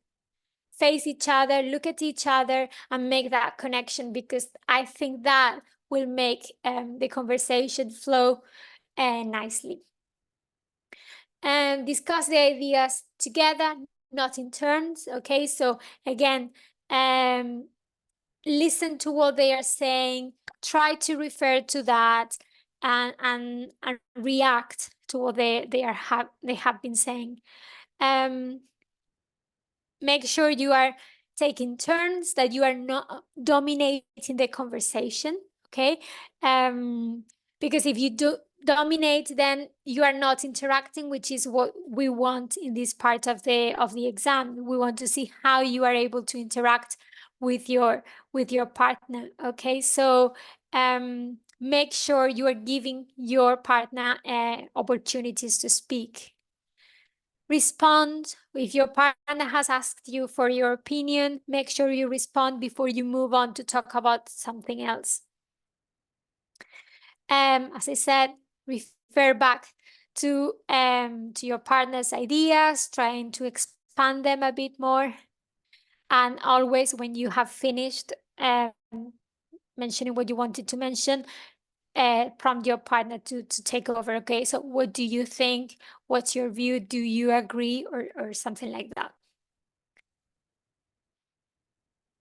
Face each other, look at each other, and make that connection, because I think that will make the conversation flow nicely. And discuss the ideas together, not in turns. Okay, so again, listen to what they are saying, try to refer to that, and react to what they have been saying. Make sure you are taking turns, that you are not dominating the conversation. Okay, because if you do dominate, then you are not interacting, which is what we want in this part of the exam. We want to see how you are able to interact with your partner. Okay, so make sure you are giving your partner opportunities to speak. Respond. If your partner has asked you for your opinion, make sure you respond before you move on to talk about something else. As I said, refer back to your partner's ideas, trying to expand them a bit more. And always, when you have finished mentioning what you wanted to mention, prompt your partner to take over. Okay, so what do you think? What's your view? Do you agree? Or something like that.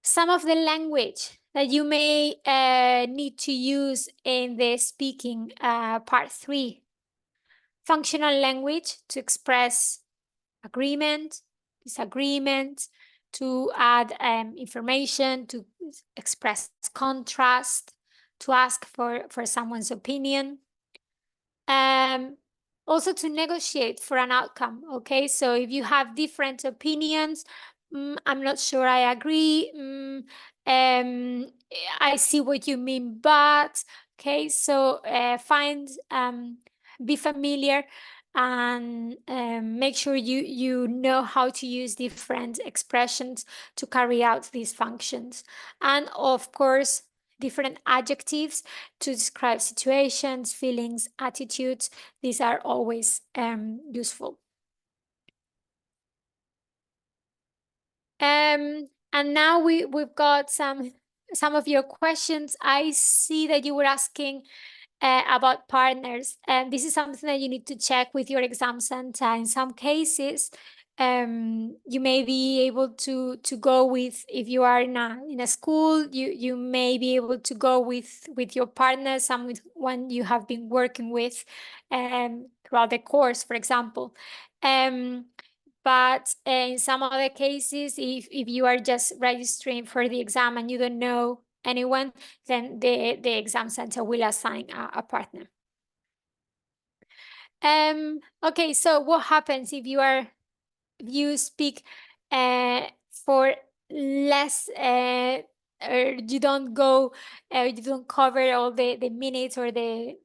Some of the language that you may need to use in the speaking part 3. Functional language to express agreement, disagreement, to add information, to express contrast, to ask for someone's opinion. Also to negotiate for an outcome. Okay, so if you have different opinions, I'm not sure I agree, I see what you mean, but okay, so be familiar and make sure you know how to use different expressions to carry out these functions. And of course, different adjectives to describe situations, feelings, attitudes. These are always useful. And now we've got some of your questions. I see that you were asking about partners, and this is something that you need to check with your exam center. In some cases, You may be able to go with, if you are in a school, you may be able to go with your partner, someone you have been working with throughout the course, for example. But in some other cases, if you are just registering for the exam and you don't know anyone, then the exam center will assign a partner. Okay, so what happens if you speak for less, or you don't go, you don't cover all the minutes or the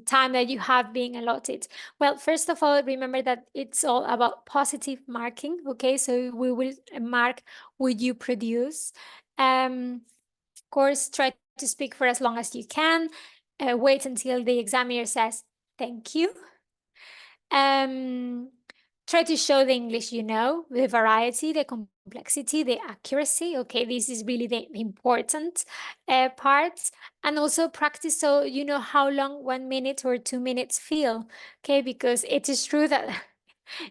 time that you have been allotted? Well, first of all, remember that it's all about positive marking. Okay, so we will mark what you produce. Of course, try to speak for as long as you can. Wait until the examiner says thank you. Try to show the English you know, the variety, the complexity, the accuracy. Okay, this is really the important part. And also practice so you know how long 1 minute or 2 minutes feel. Okay, because it is true that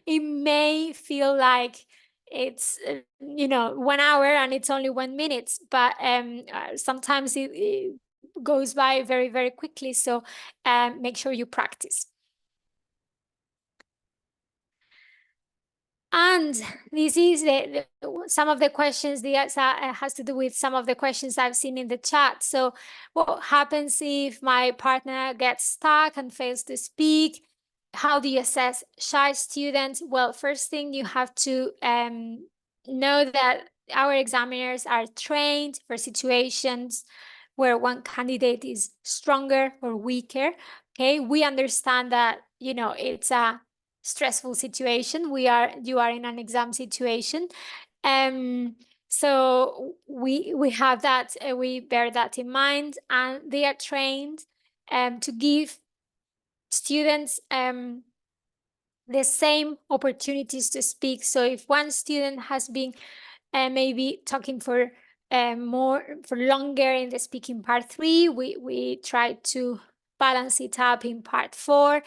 it may feel like it's 1 hour and it's only 1 minute, but sometimes it goes by very, very quickly. So make sure you practice. And this is some of the questions. The has to do with some of the questions I've seen in the chat. So what happens if my partner gets stuck and fails to speak? How do you assess shy students? Well, first thing, you have to know that our examiners are trained for situations where one candidate is stronger or weaker. Okay, we understand that it's a stressful situation. You are in an exam situation. So we have that, we bear that in mind, and they are trained to give students the same opportunities to speak. So if one student has been maybe talking for longer in the speaking part 3, we try to balance it up in part 4.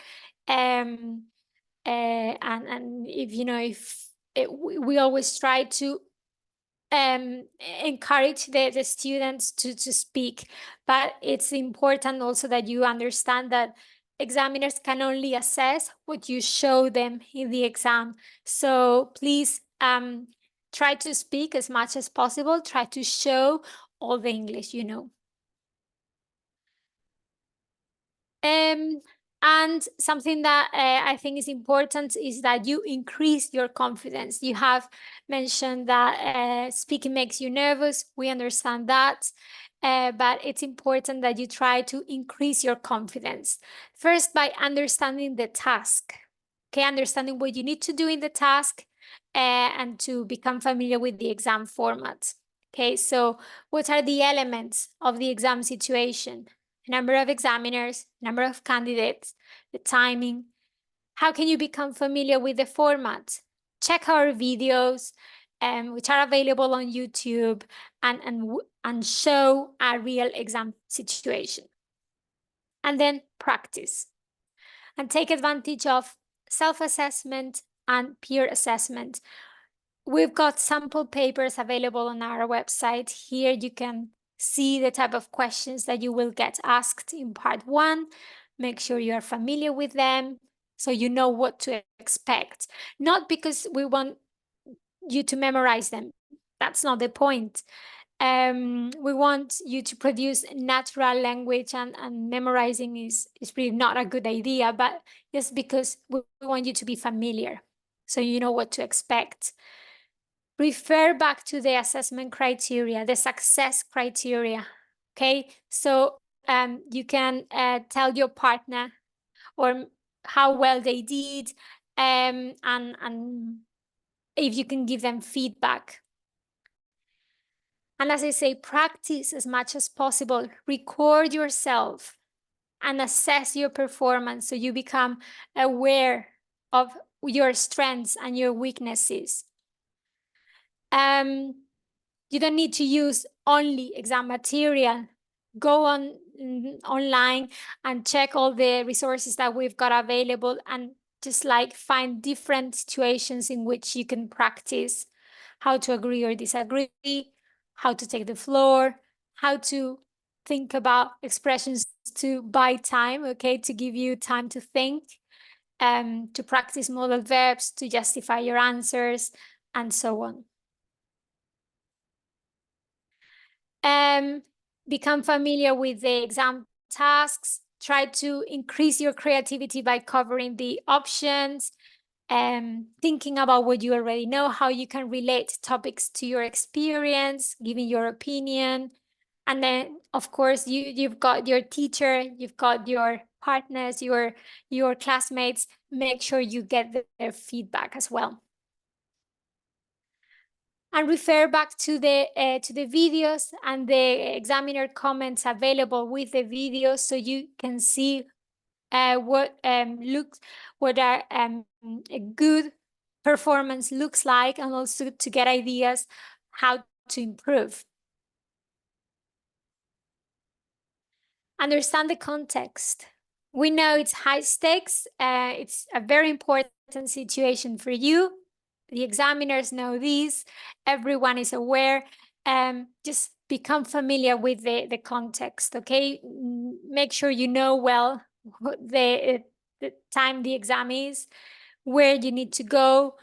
And if we always try to encourage the students to speak, but it's important also that you understand that examiners can only assess what you show them in the exam. So please try to speak as much as possible. Try to show all the English you know. And something that I think is important is that you increase your confidence. You have mentioned that speaking makes you nervous. We understand that, but it's important that you try to increase your confidence. First, by understanding the task. Okay, understanding what you need to do in the task, and to become familiar with the exam format. Okay, so what are the elements of the exam situation? Number of examiners, number of candidates, the timing. How can you become familiar with the format? Check our videos, which are available on YouTube, and show a real exam situation. And then practice. And take advantage of self-assessment and peer assessment. We've got sample papers available on our website. Here you can see the type of questions that you will get asked in part 1. Make sure you are familiar with them so you know what to expect. Not because we want you to memorize them. That's not the point. We want you to produce natural language, and memorizing is really not a good idea, but just because we want you to be familiar so you know what to expect. Refer back to the assessment criteria, the success criteria. Okay, so you can tell your partner or how well they did, and if you can give them feedback. And as I say, practice as much as possible. Record yourself and assess your performance so you become aware of your strengths and your weaknesses. You don't need to use only exam material. Go online and check all the resources that we've got available, and just like find different situations in which you can practice how to agree or disagree, how to take the floor, how to think about expressions to buy time, okay, to give you time to think, to practice modal verbs, to justify your answers, and so on. Become familiar with the exam tasks. Try to increase your creativity by covering the options, thinking about what you already know, how you can relate topics to your experience, giving your opinion. And then, of course, you've got your teacher, you've got your partners, your classmates. Make sure you get their feedback as well. And refer back to the videos and the examiner comments available with the videos, so you can see what a good performance looks like, and also to get ideas how to improve. Understand the context. We know it's high stakes. It's a very important situation for you. The examiners know this. Everyone is aware. Just become familiar with the context, okay? Make sure you know well the time the exam is, where you need to go.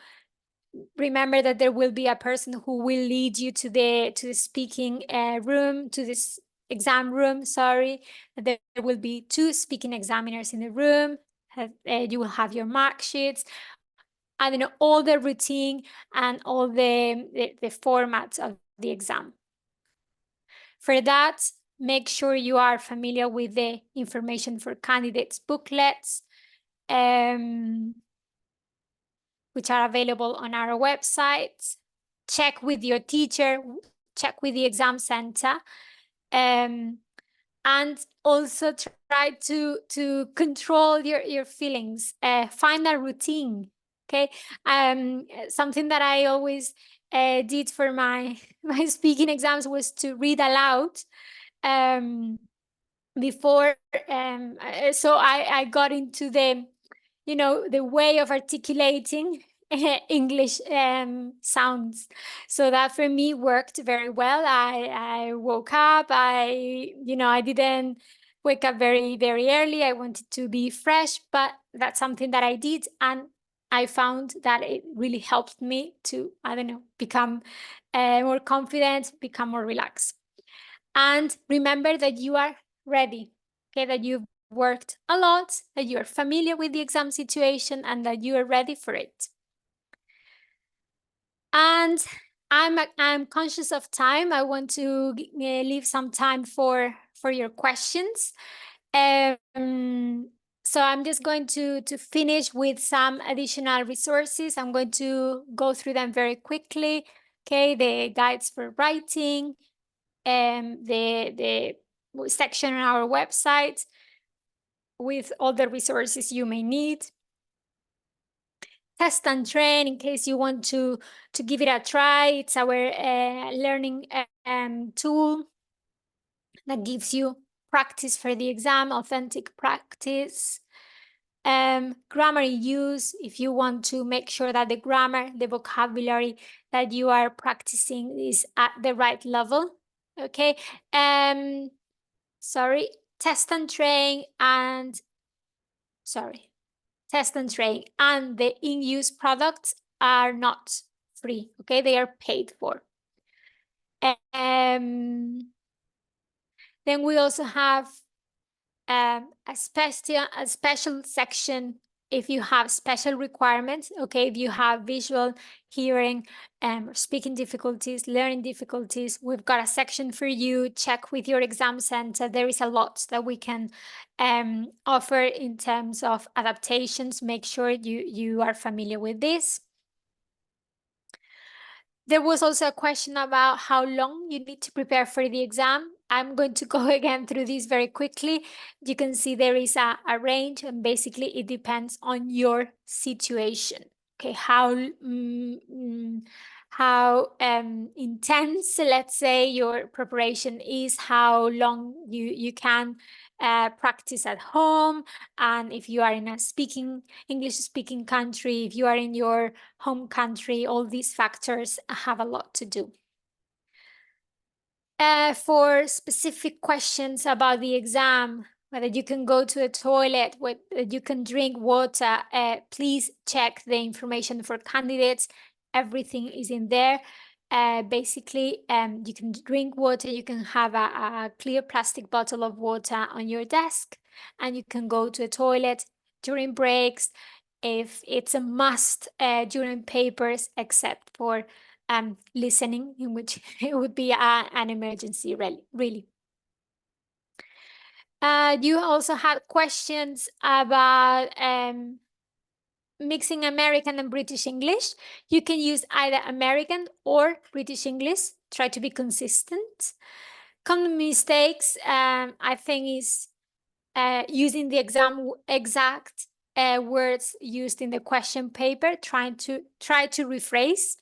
Remember that there will be a person who will lead you to the speaking room, to this exam room, sorry. There will be 2 speaking examiners in the room. You will have your mark sheets, and then all the routine and all the formats of the exam. For that, make sure you are familiar with the information for candidates booklets, which are available on our website. Check with your teacher, check with the exam center, and also try to control your feelings. Find a routine, okay? Something that I always did for my speaking exams was to read aloud before. So I got into the way of articulating English sounds. So that for me worked very well. I woke up, I didn't wake up very, very early. I wanted to be fresh, but that's something that I did. And I found that it really helped me to, become more confident, become more relaxed. And remember that you are ready, okay, that you've worked a lot, that you're familiar with the exam situation, and that you are ready for it. And I'm conscious of time. I want to leave some time for your questions. So I'm just going to finish with some additional resources. I'm going to go through them very quickly. Okay, the guides for writing, the section on our website with all the resources you may need. Test and train in case you want to give it a try. It's our learning tool that gives you practice for the exam, authentic practice. Grammar use, if you want to make sure that the grammar, the vocabulary that you are practicing is at the right level. Okay. Sorry, test and train and the in-use products are not free, okay? They are paid for. Then we also have a special section if you have special requirements, okay? If you have visual, hearing, speaking difficulties, learning difficulties, we've got a section for you. Check with your exam center. There is a lot that we can offer in terms of adaptations. Make sure you are familiar with this. There was also a question about how long you need to prepare for the exam. I'm going to go again through this very quickly. You can see there is a range, and basically it depends on your situation. Okay, how intense, let's say, your preparation is, how long you can practice at home, and if you are in a English speaking country, if you are in your home country, all these factors have a lot to do. For specific questions about the exam, whether you can go to the toilet, whether you can drink water, please check the information for candidates. Everything is in there. Basically, you can drink water, you can have a clear plastic bottle of water on your desk, and you can go to the toilet during breaks, if it's a must, during papers, except for listening, in which it would be an emergency, really. You also had questions about mixing American and British English. You can use either American or British English. Try to be consistent. Common mistakes, I think, is using the exact words used in the question paper, try to rephrase,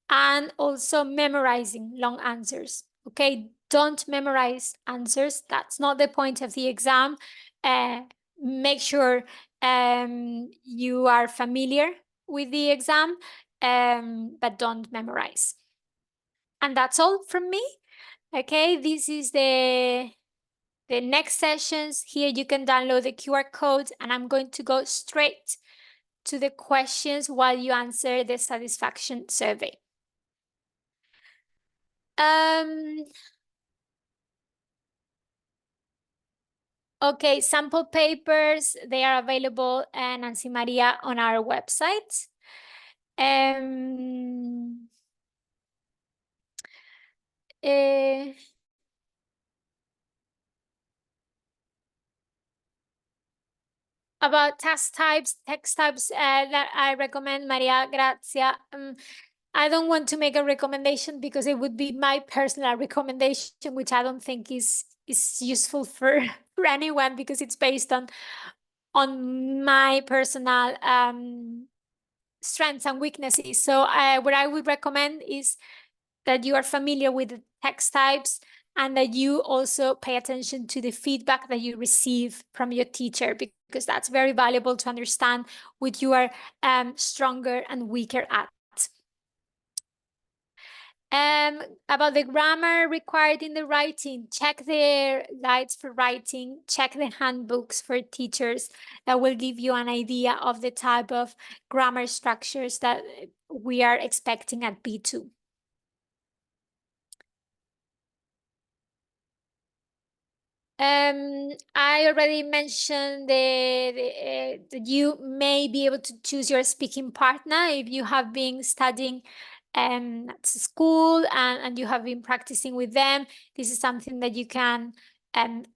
and also memorizing long answers. Okay, don't memorize answers. That's not the point of the exam. Make sure you are familiar with the exam, but don't memorize. And that's all from me. Okay, this is the next sessions. Here you can download the QR code, and I'm going to go straight to the questions while you answer the satisfaction survey. Okay, sample papers, they are available, Nancy Maria, on our website. About text types that I recommend, Maria Grazia. I don't want to make a recommendation because it would be my personal recommendation, which I don't think is useful for anyone, because it's based on my personal strengths and weaknesses. So what I would recommend is that you are familiar with the text types, and that you also pay attention to the feedback that you receive from your teacher, because that's very valuable to understand what you are stronger and weaker at. About the grammar required in the writing, check the guides for writing, check the handbooks for teachers. That will give you an idea of the type of grammar structures that we are expecting at B2. I already mentioned that you may be able to choose your speaking partner if you have been studying at school, and you have been practicing with them. This is something that you can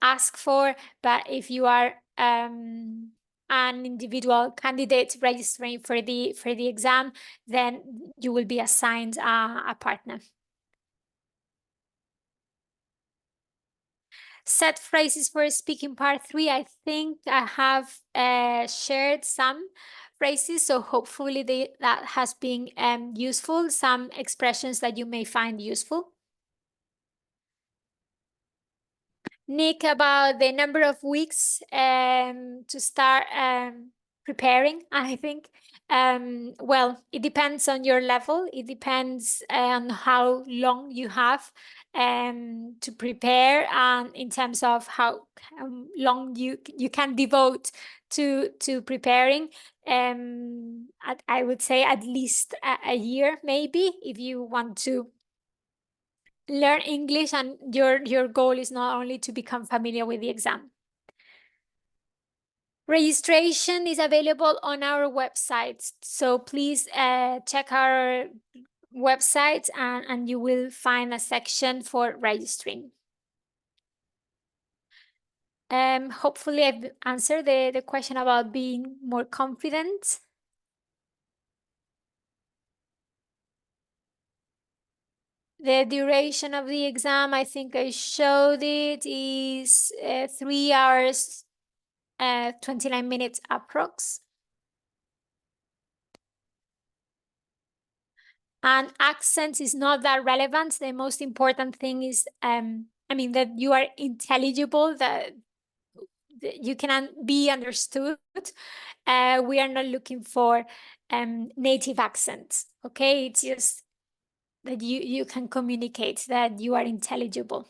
ask for, but if you are an individual candidate registering for the exam, then you will be assigned a partner. Set phrases for speaking part 3. I think I have shared some phrases, so hopefully that has been useful. Some expressions that you may find useful. Nick, about the number of weeks to start preparing, I think. Well, it depends on your level. It depends on how long you have to prepare, and in terms of how long you can devote to preparing. I would say at least a year, maybe, if you want to learn English and your goal is not only to become familiar with the exam. Registration is available on our website, so please check our website, and you will find a section for registering. Hopefully I've answered the question about being more confident. The duration of the exam, I think I showed it, is 3 hours 29 minutes approx. And accents is not that relevant. The most important thing is, that you are intelligible, that you can be understood. We are not looking for native accents, okay? It's just that you can communicate, that you are intelligible.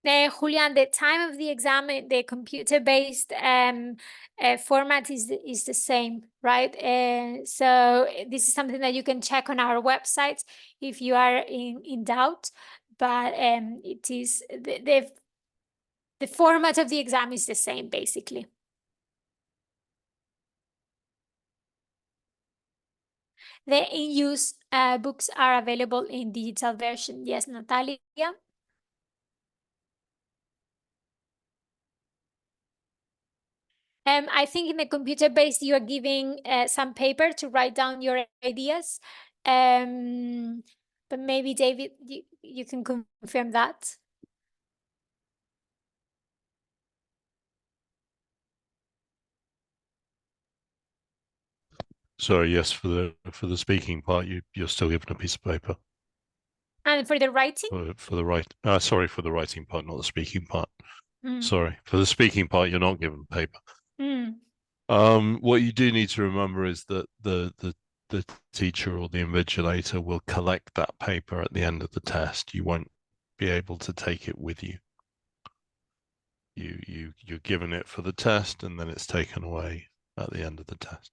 Julian, the time of the exam, the computer-based format is the same, right? So this is something that you can check on our website if you are in doubt. But it is the format of the exam is the same, basically. The in-use books are available in digital version. Yes, Natalia? I think in the computer-based, you are giving some paper to write down your ideas. But maybe, David, you can confirm that. Sorry, yes, for the speaking part, you're still given a piece of paper. And for the writing? For the writing part, not the speaking part. Mm. Sorry, for the speaking part, you're not given paper. Mm. What you do need to remember is that the teacher or the invigilator will collect that paper at the end of the test. You won't be able to take it with you. You're given it for the test, and then it's taken away at the end of the test.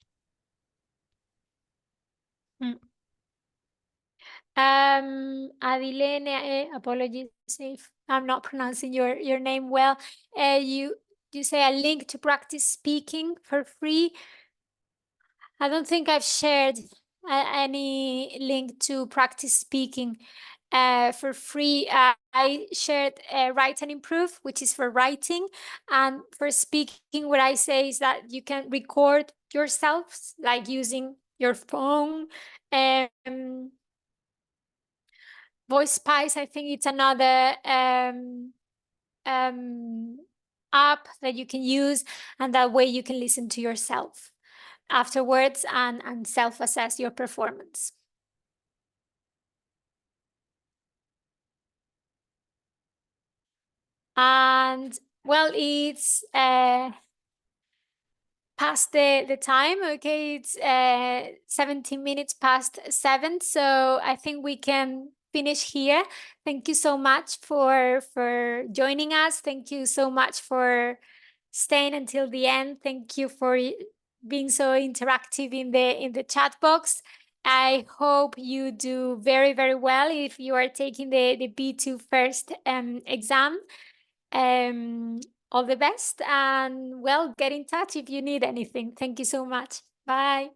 Mm. Adilene, apologies if I'm not pronouncing your name well. You say a link to practice speaking for free. I don't think I've shared any link to practice speaking for free. I shared Write and Improve, which is for writing. And for speaking, what I say is that you can record yourselves, like using your phone. Voice Spice, I think it's another app that you can use, and that way you can listen to yourself afterwards and self-assess your performance. And well, it's past the time, okay? It's 17 minutes past 7, so I think we can finish here. Thank you so much for joining us. Thank you so much for staying until the end. Thank you for being so interactive in the chat box. I hope you do very, very well if you are taking the B2 first exam. All the best, and well, get in touch if you need anything. Thank you so much. Bye.